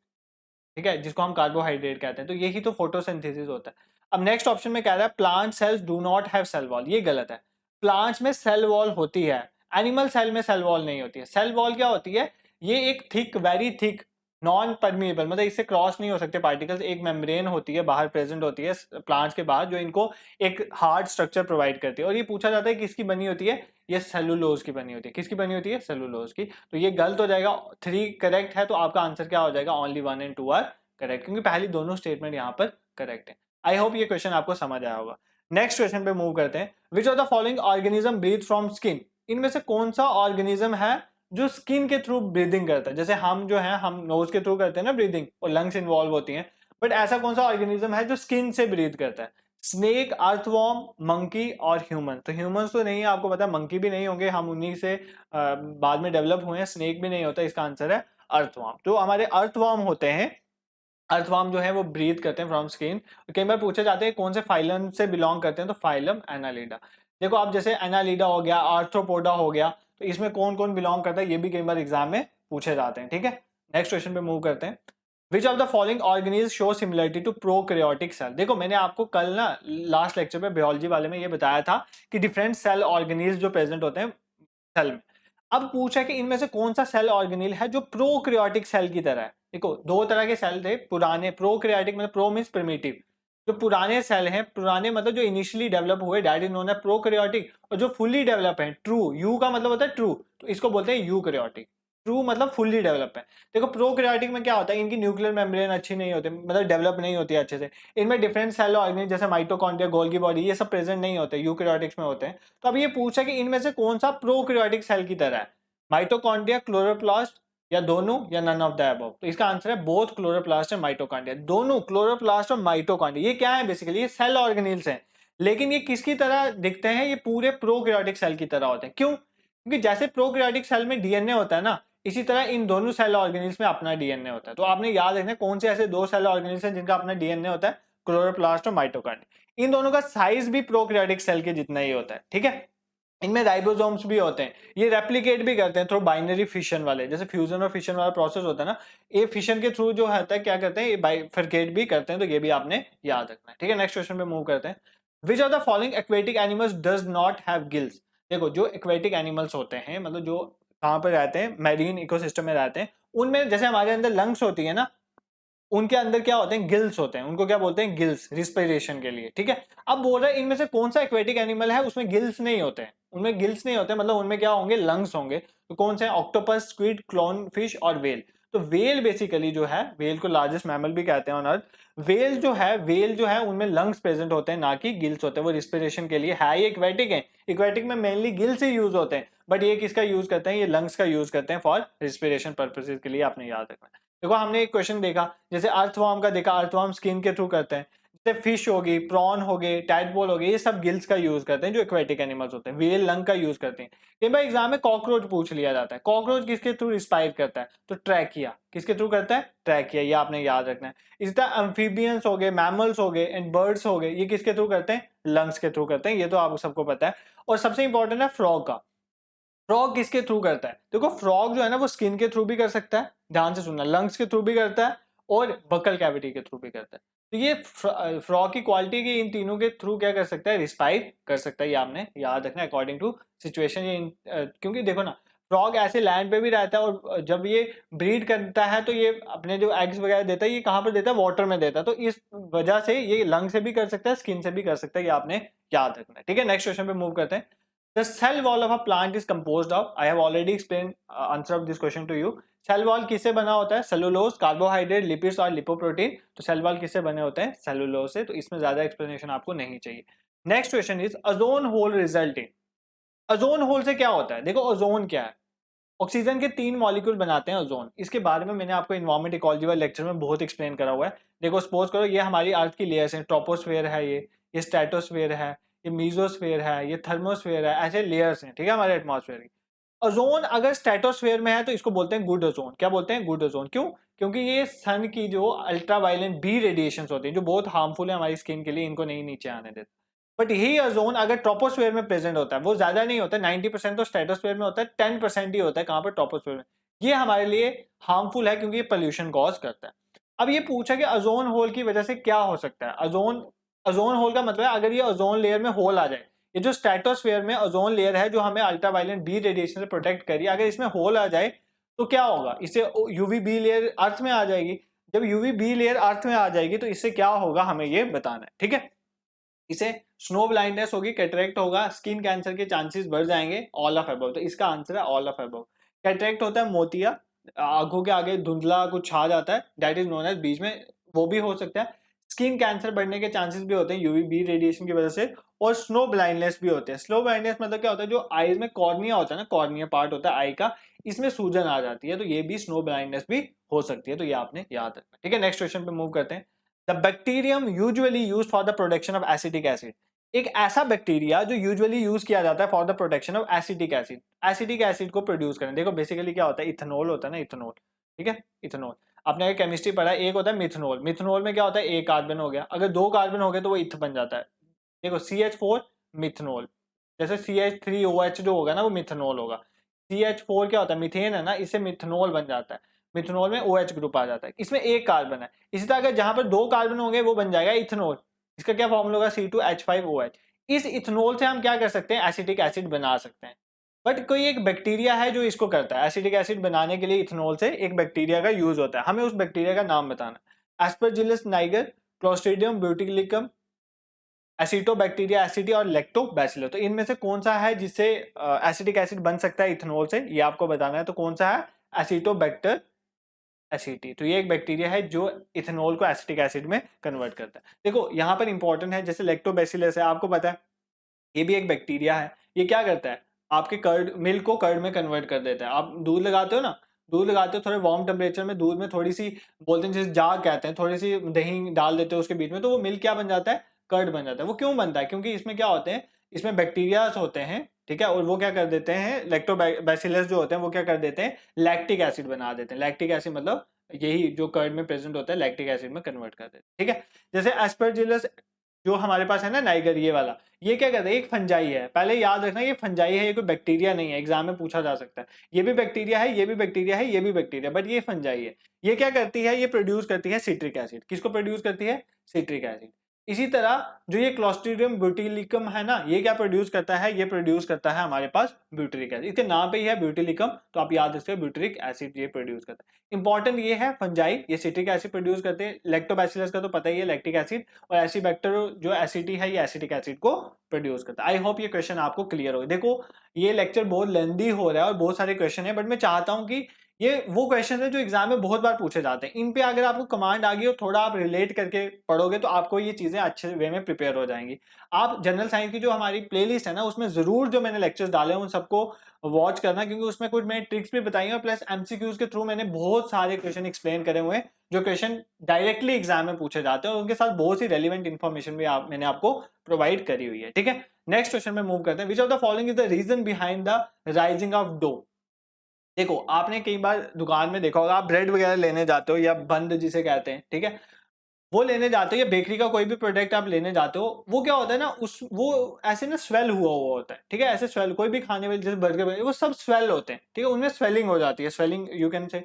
ठीक है, जिसको हम कार्बोहाइड्रेट कहते हैं। तो यही तो फोटोसिंथेसिस होता है। अब नेक्स्ट ऑप्शन में कह रहा है plant cells do not have cell wall. ये गलत है। प्लांट्स में सेल वॉल होती है, एनिमल सेल में सेल वॉल नहीं होती है। सेल वॉल क्या होती है? ये एक thick, very thick, non permeable, मतलब इससे क्रॉस नहीं हो सकते पार्टिकल्स, एक मेम्ब्रेन होती है बाहर प्रेजेंट होती है प्लांट्स के बाहर, जो इनको एक हार्ड स्ट्रक्चर प्रोवाइड करती है। और ये पूछा जाता है किसकी बनी होती है? ये सेलुलोज की बनी होती है। किसकी बनी होती है? सेलुलोज की। तो ये गलत हो जाएगा। 3 करेक्ट है, तो आपका आंसर क्या हो जाएगा? ओनली 1 एंड 2 आर करेक्ट, क्योंकि पहली दोनों स्टेटमेंट यहाँ पर करेक्ट है। आई होप ये क्वेश्चन आपको समझ आया होगा। नेक्स्ट क्वेश्चन पे मूव करते हैं। Which of the following organism breathe from skin. इनमें से कौन सा ऑर्गेनिज्म है जो स्किन के थ्रू ब्रीदिंग करता है? जैसे हम जो है, हम नोज के थ्रू करते हैं ना ब्रीदिंग, और लंग्स इन्वॉल्व होती हैं, बट ऐसा कौन सा ऑर्गेनिज्म है जो स्किन से ब्रीथ करता है? स्नेक, अर्थवॉर्म, मंकी और ह्यूमन। तो ह्यूमंस तो नहीं है, आपको पता है, मंकी भी नहीं होंगे, हम उन्हीं से बाद में डेवलप हुए हैं। स्नेक भी नहीं होता, इसका आंसर है अर्थवॉर्म। तो हमारे अर्थवॉर्म होते हैं, अर्थवॉर्म जो है वो ब्रीथ करते हैं फ्रॉम स्किन। कई बार पूछे जाते हैं कौन से फाइलम से बिलोंग करते हैं, तो फाइलम एनालिडा। देखो आप जैसे एनालिडा हो गया, आर्थ्रोपोडा हो गया, तो इसमें कौन कौन बिलोंग करता है ये भी कई बार एग्जाम में पूछे जाते हैं। ठीक है, नेक्स्ट क्वेश्चन पे मूव करते हैं। Which of the following organism show similarity to prokaryotic cell. देखो मैंने आपको कल ना लास्ट लेक्चर पे बायोलॉजी वाले में ये बताया था कि डिफरेंट सेल ऑर्गेनिज जो प्रेजेंट होते हैं सेल में। अब पूछा कि इनमें से कौन सा सेल ऑर्गेनिल है जो प्रोकैरियोटिक सेल की तरह है। देखो दो तरह के सेल थे पुराने, प्रोकैरियोटिक मतलब प्रो मींस प्रिमिटिव, जो पुराने सेल हैं, पुराने मतलब जो इनिशियली डेवलप हुए, that is known as prokaryotic. और जो फुल्ली डेवलप है, ट्रू, यू का मतलब होता है ट्रू, तो इसको बोलते हैं यूकैरियोटिक। ट्रू मतलब फुल्ली डेवलप है। देखो प्रोकैरियोटिक में क्या होता है, इनकी न्यूक्लियर मेम्ब्रेन अच्छी नहीं होती, मतलब डेवलप नहीं होती है अच्छे से। इनमें डिफरेंट सेल ऑर्गेनिज जैसे माइटोकॉन्ड्रिया, गोल्गी बॉडी, ये सब प्रेजेंट नहीं होते, यूकैरियोटिक्स में होते हैं। तो अब ये पूछा कि इनमें से कौन सा प्रोकैरियोटिक सेल की तरह है, माइटोकॉन्ड्रिया, क्लोरोप्लास्ट, या दोनों, या नन ऑफ द अबव। तो इसका आंसर है बोथ क्लोरोप्लास्ट एंड माइटोकॉन्ड्रिया। दोनों क्लोरोप्लास्ट और माइटोकॉन्ड्रिया, ये क्या है बेसिकली, ये सेल ऑर्गेनिल्स हैं, लेकिन ये किसकी तरह दिखते हैं, ये पूरे प्रोकैरियोटिक सेल की तरह होते हैं। क्यों? क्योंकि जैसे प्रोकैरियोटिक सेल में डीएनए होता है ना, इसी तरह इन दोनों सेल ऑर्गेनिल्स में अपना डीएनए होता है। तो आपने याद रखना कौन से ऐसे दो सेल ऑर्गेनिल्स हैं जिनका अपना डीएनए होता है, क्लोरोप्लास्ट और माइटोकॉन्ड्रिया। इन दोनों का साइज भी प्रोकैरियोटिक सेल के जितना ही होता है। ठीक है, इनमें राइबोसोम्स भी होते हैं, ये रेप्लिकेट भी करते हैं थ्रू बाइनरी फिशन वाले, जैसे फ्यूजन और फिशन वाला प्रोसेस होता है ना, ये फिशन के थ्रू जो होता है क्या करते हैं, ये बाइफरकेट भी करते हैं। तो ये भी आपने याद रखना है। ठीक है, नेक्स्ट क्वेश्चन पे मूव करते हैं। Which of the following aquatic animals does not have gills. देखो जो एक्वेटिक एनिमल्स होते हैं, मतलब जो कहाँ पर रहते हैं, मैरीन इकोसिस्टम में रहते हैं, उनमें जैसे हमारे अंदर लंग्स होती है ना, उनके अंदर क्या होते हैं, गिल्स होते हैं, उनको क्या बोलते हैं, गिल्स, रिस्पिरेशन के लिए। ठीक है, अब बोल रहे हैं इनमें से कौन सा एक्वेटिक एनिमल है उसमें गिल्स नहीं होते हैं, उनमें गिल्स नहीं होते, मतलब उनमें क्या होंगे, लंग्स होंगे। तो कौन से हैं, ऑक्टोपस, स्क्विड, क्लोन फिश और वेल। तो वेल बेसिकली जो है, वेल को लार्जेस्ट मैमल भी कहते हैं ऑन अर्थ। वेल जो है उनमें लंग्स प्रेजेंट होते हैं, ना कि गिल्स होते हैं। वो रिस्पिरेशन के लिए है, ये एक्वेटिक है, एक्वेटिक में मेनली गिल्स ही यूज होते हैं, बट ये किसका यूज करते हैं, ये लंग्स का यूज करते हैं फॉर रिस्पिरेशन पर्पसेज के लिए, आपने याद रखना है। देखो हमने एक क्वेश्चन देखा, जैसे अर्थवर्म का देखा, अर्थवर्म स्किन के थ्रू करते हैं। जैसे फिश होगी, प्रॉन हो गए, टैडपोल हो गए, ये सब गिल्स का यूज करते हैं जो एक्वेटिक एनिमल्स होते हैं। वेल लंग का यूज करते हैं। कई बार एग्जाम में कॉकरोच पूछ लिया जाता है, कॉकरोच किसके थ्रू रिस्पायर करता है, तो ट्रैकिया, किसके थ्रू करता है, ट्रैकिया, ये आपने याद रखना है। इस तरह एम्फीबियंस हो गए, मैमल्स हो गए एंड बर्ड्स हो गए, ये किसके थ्रू करते हैं, लंग्स के थ्रू करते हैं, ये तो आप सबको पता है। और सबसे इंपॉर्टेंट है फ्रॉग का, फ्रॉग किसके थ्रू करता है, देखो फ्रॉग जो है ना वो स्किन के थ्रू भी कर सकता है, ध्यान से सुनना, लंग्स के थ्रू भी करता है और बकल कैविटी के थ्रू भी करता है। तो ये फ्रॉग की क्वालिटी की इन तीनों के थ्रू क्या कर सकता है, रिस्पायर कर सकता है, ये आपने याद रखना है अकॉर्डिंग टू सिचुएशन। ये क्योंकि देखो ना, फ्रॉग ऐसे लैंड पे भी रहता है और जब ये ब्रीड करता है तो ये अपने जो एग्स वगैरह देता है, ये कहाँ पर देता है, वाटर में देता है। तो इस वजह से ये लंग से भी कर सकता है, स्किन से भी कर सकता है, ये आपने याद रखना है। ठीक है, नेक्स्ट क्वेश्चन पे मूव करते हैं। The cell wall of a plant is composed of, I have already explained answer of this question to you. Cell wall किससे बना होता है, सेलुलोज, कार्बोहाइड्रेट, लिपिड्स और लिपोप्रोटीन। तो सेल वॉल किससे बने होते हैं, सेलुलोज से। तो इसमें ज्यादा एक्सप्लेनेशन आपको नहीं चाहिए। Next question is ozone hole result in. Ozone hole से क्या होता है, देखो ओजोन क्या है, ऑक्सीजन के 3 मॉलिक्यूल बनाते हैं ओजोन। इसके बारे में मैंने आपको इन्वायरमेंट इकोलॉजी वाले लेक्चर में बहुत एक्सप्लेन करा हुआ है। देखो सपोज करो ये हमारी अर्थ की लेयर्स हैं, ट्रोपोस्फेयर है, ये स्ट्रेटोस्फेयर है, ये मीजोस्फेयर है, ये थर्मोस्फेयर है, ऐसे लेयर्स हैं। ठीक है, हमारे एटमॉस्फेयर की। ओजोन अगर स्ट्रेटोस्फेयर में है तो इसको बोलते हैं गुड ओजोन। क्या बोलते हैं, गुड ओजोन। क्यों? क्योंकि ये सन की जो अल्ट्रावायलेंट बी रेडिएशंस होती हैं जो बहुत हार्मफुल है हमारी स्किन के लिए, इनको नहीं नीचे आने देते। बट यही ओजोन अगर ट्रोपोस्फेयर में प्रेजेंट होता है, वो ज्यादा नहीं होता है, 90% तो स्ट्रेटोस्फेयर में होता है, 10% ही होता है कहां पर, ट्रोपोस्फेयर में। ये हमारे लिए हार्मफुल है क्योंकि ये पोल्यूशन कॉज करता है। अब ये पूछा कि ओजोन होल की वजह से क्या हो सकता है। ओजोन ओजोन होल का मतलब है अगर ये ओजोन लेयर में होल आ जाए, ये जो स्ट्रेटोस्फेयर में ओजोन लेयर है जो हमें अल्ट्रावायलेंट बी रेडिएशन से प्रोटेक्ट करी, अगर इसमें होल आ जाए तो क्या होगा, इससे यूवी बी लेयर अर्थ में आ जाएगी। जब यूवी बी लेयर अर्थ में आ जाएगी तो इससे क्या होगा हमें ये बताना है। ठीक है, इसे स्नो ब्लाइंडनेस होगी, कैटरेक्ट होगा, स्किन कैंसर के चांसेस बढ़ जाएंगे, ऑल ऑफ अबव। तो इसका आंसर है ऑल ऑफ अबव। कैटरेक्ट होता है मोतिया, आंखों के आगे धुंधला कुछ छा जाता है, दैट इज नोन एज, बीच में वो भी हो सकता है। स्किन कैंसर बढ़ने के चांसेस भी होते हैं यूवी बी रेडिएशन की वजह से, और स्नो ब्लाइंडनेस भी होते हैं। स्नो ब्लाइंडनेस मतलब क्या होता है, जो आईज में कॉर्निया होता है ना, कॉर्निया पार्ट होता है आई का, इसमें सूजन आ जाती है, तो ये भी स्नो ब्लाइंडनेस भी हो सकती है। तो ये आपने याद रखना। ठीक है, नेक्स्ट क्वेश्चन पे मूव करते हैं। The bacterium usually use for the production of acetic acid. एक ऐसा बैक्टीरिया जो यूजुअली यूज किया जाता है for the production of acetic acid, acetic acid को प्रोड्यूस करने। देखो बेसिकली क्या होता है, इथेनॉल होता है ना, इथेनॉल, ठीक है, इथेनॉल। आपने केमिस्ट्री पढ़ा है, एक होता है मिथेनॉल, मिथेनॉल में क्या होता है, एक कार्बन हो गया, अगर दो कार्बन हो गए तो वो इथ बन जाता है। देखो CH4 मिथेनॉल, जैसे CH3OH जो होगा ना वो मिथेनॉल होगा। CH4 क्या होता है, मीथेन है ना, इससे मिथेनॉल बन जाता है, मिथेनॉल में OH ग्रुप आ जाता है, इसमें एक कार्बन है। इसी तरह अगर जहां पर दो कार्बन होंगे वो बन जाएगा इथेनॉल, इसका क्या फॉर्मूला होगा, C2H5OH। इस इथेनॉल से हम क्या कर सकते हैं, एसिटिक एसिड बना सकते हैं। बट कोई एक बैक्टीरिया है जो इसको करता है, एसिटिक एसिड बनाने के लिए इथेनॉल से एक बैक्टीरिया का यूज होता है, हमें उस बैक्टीरिया का नाम बताना है। Aspergillus niger, clostridium butylicum, acetobacteria aceti और लैक्टोबैसिलस। तो इनमें से कौन सा है जिससे एसिटिक एसिड बन सकता है इथेनॉल से, ये आपको बताना है। तो कौन सा है, एसिटोबैक्टर एसिटी। तो ये एक बैक्टीरिया है जो इथेनॉल को एसिटिक एसिड में कन्वर्ट करता है। देखो यहाँ पर इंपॉर्टेंट है, जैसे लैक्टोबैसिलस है, आपको पता है ये भी एक बैक्टीरिया है। ये क्या करता है, आपके कर्ड, मिल्क को कर्ड में कन्वर्ट कर देता है। आप दूध लगाते हो ना, दूध लगाते हो थोड़े वार्म टेम्परेचर में, दूध में थोड़ी सी, बोलते हैं जैसे जाग कहते हैं, थोड़ी सी दही डाल देते हो उसके बीच में, तो वो मिल्क क्या बन जाता है, कर्ड बन जाता है। वो क्यों बनता है, क्योंकि इसमें क्या होते हैं, इसमें बैक्टीरियाज होते हैं, ठीक है, और वो क्या कर देते हैं, लैक्टोबैसिलस जो होते हैं वो क्या कर देते हैं, लैक्टिक एसिड बना देते हैं। लैक्टिक एसिड मतलब यही जो कर्ड में प्रेजेंट होता है, लैक्टिक एसिड में कन्वर्ट कर देते हैं, ठीक है। जैसे एस्परजिलस जो हमारे पास है ना, नाइगर, ये वाला, ये क्या करता है, एक फंजाई है। पहले याद रखना ये फंजाई है, ये कोई बैक्टीरिया नहीं है, एग्जाम में पूछा जा सकता है। ये भी बैक्टीरिया है, ये भी बैक्टीरिया है, ये भी बैक्टीरिया, बट ये फंजाई है। ये क्या करती है, ये प्रोड्यूस करती है सिट्रिक एसिड। किसको प्रोड्यूस करती है, सिट्रिक एसिड। इसी तरह जो ये क्लोस्ट्रीडियम ब्यूटिलिकम है ना, ये क्या प्रोड्यूस करता है, ये प्रोड्यूस करता है हमारे पास ब्यूटिलिक एसिड। इसके नाम पे ही है ब्यूटिलिकम, तो आप याद रखिए ब्यूटिलिक एसिड ये प्रोड्यूस करता है। इंपॉर्टेंट ये है फंजाई, ये सिट्रिक एसिड प्रोड्यूस करते हैं। लैक्टोबैसिलस का तो पता ही है, लैक्टिक एसिड, और एसिबैक्टर जो एसिटी है ये एसिटिक एसिड को प्रोड्यूस करता है। आई होप ये क्वेश्चन आपको क्लियर हो। देखो ये लेक्चर बहुत लेंदी हो रहा है और बहुत सारे क्वेश्चन है, बट मैं चाहता हूं कि ये वो क्वेश्चन है जो एग्जाम में बहुत बार पूछे जाते हैं। इन पे अगर आपको कमांड आ गई और थोड़ा आप रिलेट करके पढ़ोगे तो आपको ये चीजें अच्छे वे में प्रिपेयर हो जाएंगी। आप जनरल साइंस की जो हमारी प्लेलिस्ट है ना, उसमें जरूर जो मैंने लेक्चर्स डाले हैं उन सबको वॉच करना, क्योंकि उसमें कुछ मैंने ट्रिक्स भी बताई हैं, और प्लस एमसीक्यूज के थ्रू मैंने बहुत सारे क्वेश्चन एक्सप्लेन करे हुए हैं जो क्वेश्चन डायरेक्टली एग्जाम में पूछे जाते हैं, और उनके साथ बहुत सी रेलिवेंट इन्फॉर्मेशन भी मैंने आपको प्रोवाइड करी हुई है, ठीक है। नेक्स्ट क्वेश्चन में मूव करते हैं। Which of the following is the reason behind the rising of dough. देखो आपने कई बार दुकान में देखा होगा, आप ब्रेड वगैरह लेने जाते हो या बंद जिसे कहते हैं, ठीक है, वो लेने जाते हो, या बेकरी का कोई भी प्रोडक्ट आप लेने जाते हो, वो क्या होता है ना, उस वो ऐसे ना स्वेल हुआ हुआ होता है, ठीक है, ऐसे स्वेल, कोई भी खाने वाले जैसे बर्गर वो सब स्वेल होते हैं, ठीक है, उनमें स्वेलिंग हो जाती है, स्वेलिंग यू कैन से,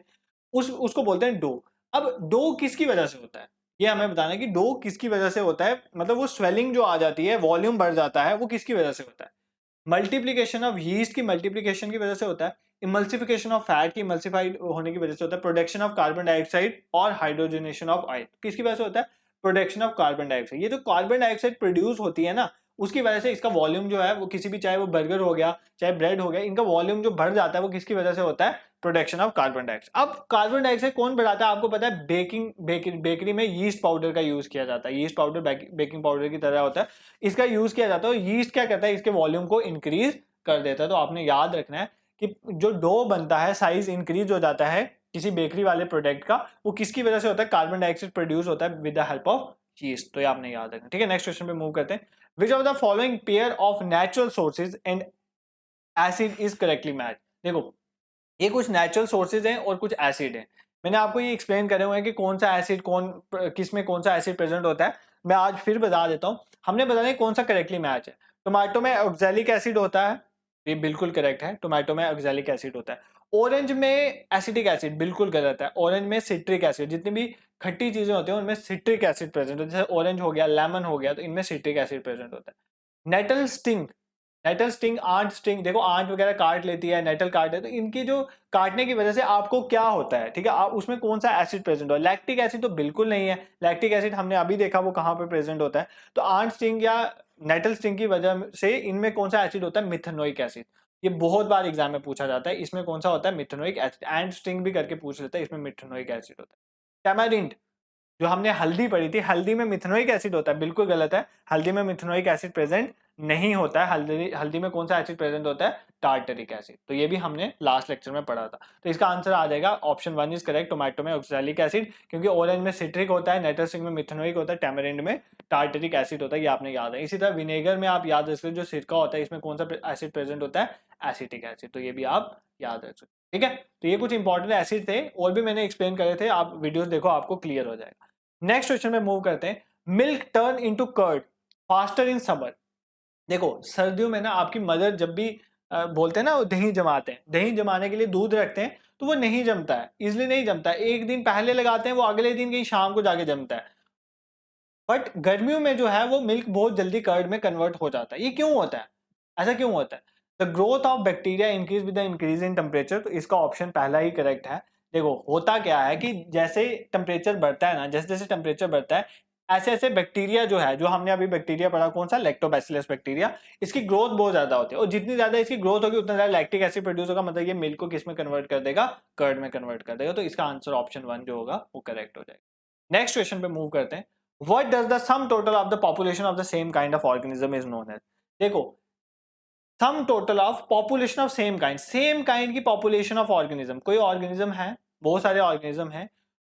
उसको बोलते हैं डो। अब डो किसकी वजह से होता है, ये हमें बताना है कि डो किसकी वजह से होता है, मतलब वो स्वेलिंग जो आ जाती है, वॉल्यूम बढ़ जाता है, वो किसकी वजह से होता है। मल्टीप्लीकेशन ऑफ यीस्ट की मल्टीप्लीकेशन की वजह से होता है। इमल्सिफिकेशन ऑफ फैट की इमल्सिफाइड होने की वजह से होता है। प्रोडक्शन ऑफ कार्बन डाइऑक्साइड और हाइड्रोजनेशन ऑफ ऑयल किसकी वजह से होता है, प्रोडक्शन ऑफ कार्बन डाइऑक्साइड। ये जो कार्बन डाइऑक्साइड प्रोड्यूस होती है ना, उसकी वजह से इसका वॉल्यूम जो है वो किसी भी, चाहे वो बर्गर हो गया चाहे ब्रेड हो गया, इनका वॉल्यूम जो बढ़ जाता है वो किसकी वजह से होता है, प्रोडक्शन ऑफ कार्बन डाइऑक्साइड। अब कार्बन डाइऑक्साइड कौन बढ़ाता है, आपको पता है, बेकरी में यीस्ट पाउडर का यूज किया जाता है। यीस्ट पाउडर बेकिंग पाउडर की तरह होता है, इसका यूज किया जाता है। यीस्ट क्या करता है, इसके वॉल्यूम को इंक्रीज कर देता है। तो आपने याद रखना है कि जो डो बनता है, साइज इंक्रीज हो जाता है किसी बेकरी वाले प्रोडक्ट का, वो किसकी वजह से होता है, कार्बन डाइऑक्साइड प्रोड्यूस होता है with the help of yeast. तो ये आपने याद रखना, ठीक है। नेक्स्ट क्वेश्चन पे मूव करते हैं। Which of the following pair of natural sources and acid is correctly match. देखो ये कुछ नेचुरल सोर्सेज हैं और कुछ एसिड हैं। मैंने आपको ये एक्सप्लेन करे हुए हैं कि कौन सा एसिड किस में कौन सा एसिड प्रेजेंट होता है। मैं आज फिर बता देता हूँ, हमने बताना है कौन सा करेक्टली मैच है। टोमेटो में ऑक्सैलिक एसिड होता है, ये बिल्कुल करेक्ट है, टोमेटो में ऑक्सैलिक एसिड होता है। ऑरेंज में एसिटिक एसिड बिल्कुल गलत है, ऑरेंज में सिट्रिक एसिड। जितनी भी खट्टी चीजें होती हैं उनमें सिट्रिक एसिड प्रेजेंट होता है, जैसे ऑरेंज हो गया, लेमन हो गया, तो इनमें सिट्रिक एसिड प्रेजेंट होता है। Nettle sting, nettle sting, ant sting, देखो आंट वगैरह काट लेती है, नेटल काट है, तो इनकी जो काटने की वजह से आपको क्या होता है, ठीक है, आप उसमें कौन सा एसिड प्रेजेंट हो। लैक्टिक एसिड तो बिल्कुल नहीं है, लैक्टिक एसिड हमने अभी देखा वो कहाँ पे प्रेजेंट होता है। तो आंट स्टिंग या नेटल स्टिंग की वजह से इनमें कौन सा एसिड होता है, मिथेनोइक एसिड। ये बहुत बार एग्जाम में पूछा जाता है, इसमें कौन सा होता है, मिथेनोइक एसिड। एंड स्टिंग भी करके पूछ लेता है, इसमें मिथेनोइक एसिड होता है। टैमारिंड जो हमने हल्दी पढ़ी थी, हल्दी में मिथेनोइक एसिड होता है, बिल्कुल गलत है, हल्दी में मिथेनोइक एसिड प्रेजेंट नहीं होता है। हल्दी में कौन सा एसिड प्रेजेंट होता है? Tartaric acid. तो ये भी हमने लास्ट लेक्चर में पढ़ा था। तो इसका आंसर आ जाएगा ऑप्शन 1 इज करेक्ट, टोमेटो में ऑक्सैलिक एसिड, क्योंकि ऑरेंज में सिट्रिक होता है, नाइट्रसिक में मिथेनोइक होता है, टैमरिंड में टार्टरिक एसिड होता है, ये आपने याद है। इसी तरह विनेगर में आप याद रख सकते, जो सिरका होता है इसमें कौन सा एसिड प्रेजेंट होता है? Acetic acid. तो ये भी आप याद रख सकते, ठीक है। तो ये कुछ इंपॉर्टेंट एसिड थे, और भी मैंने एक्सप्लेन करे थे, आप वीडियोस देखो आपको क्लियर हो जाएगा। नेक्स्ट क्वेश्चन में मूव करते हैं। Milk turn into curd faster in summer. देखो सर्दियों में ना आपकी मदर जब भी बोलते हैं ना वो दही जमाते हैं, दही जमाने के लिए दूध रखते हैं, तो वो नहीं जमता है, इसलिए नहीं जमता है। एक दिन पहले लगाते हैं, वो अगले दिन कहीं शाम को जाके जमता है। बट गर्मियों में जो है वो मिल्क बहुत जल्दी कर्ड में कन्वर्ट हो जाता है। ये क्यों होता है? ऐसा क्यों होता है? The growth of bacteria increase with the increase in temperature. तो इसका ऑप्शन पहला ही करेक्ट है। देखो होता क्या है कि जैसे टेम्परेचर बढ़ता है ना, जैसे जैसे टेम्परेचर बढ़ता है, ऐसे ऐसे बैक्टीरिया जो है, जो हमने अभी बैक्टीरिया पढ़ा कौन सा? लैक्टोबैसिलस बैक्टीरिया, इसकी ग्रोथ बहुत ज्यादा होती है, और जितनी ज्यादा इसकी ग्रोथ होगी उतना ज्यादा लैक्टिक एसिड प्रोड्यूस होगा, मतलब ये मिल्क को किस में कन्वर्ट कर देगा? कर्ड में कन्वर्ट कर देगा। तो इसका आंसर ऑप्शन 1 जो होगा वो करेक्ट हो जाएगा। नेक्स्ट क्वेश्चन पे मूव करते हैं। What does the sum total of the population of the same kind of organism is known as? देखो sum total of population of same kind की पॉपुलेशन ऑफ ऑर्गेनिज्म, कोई organism है, बहुत सारे organism है,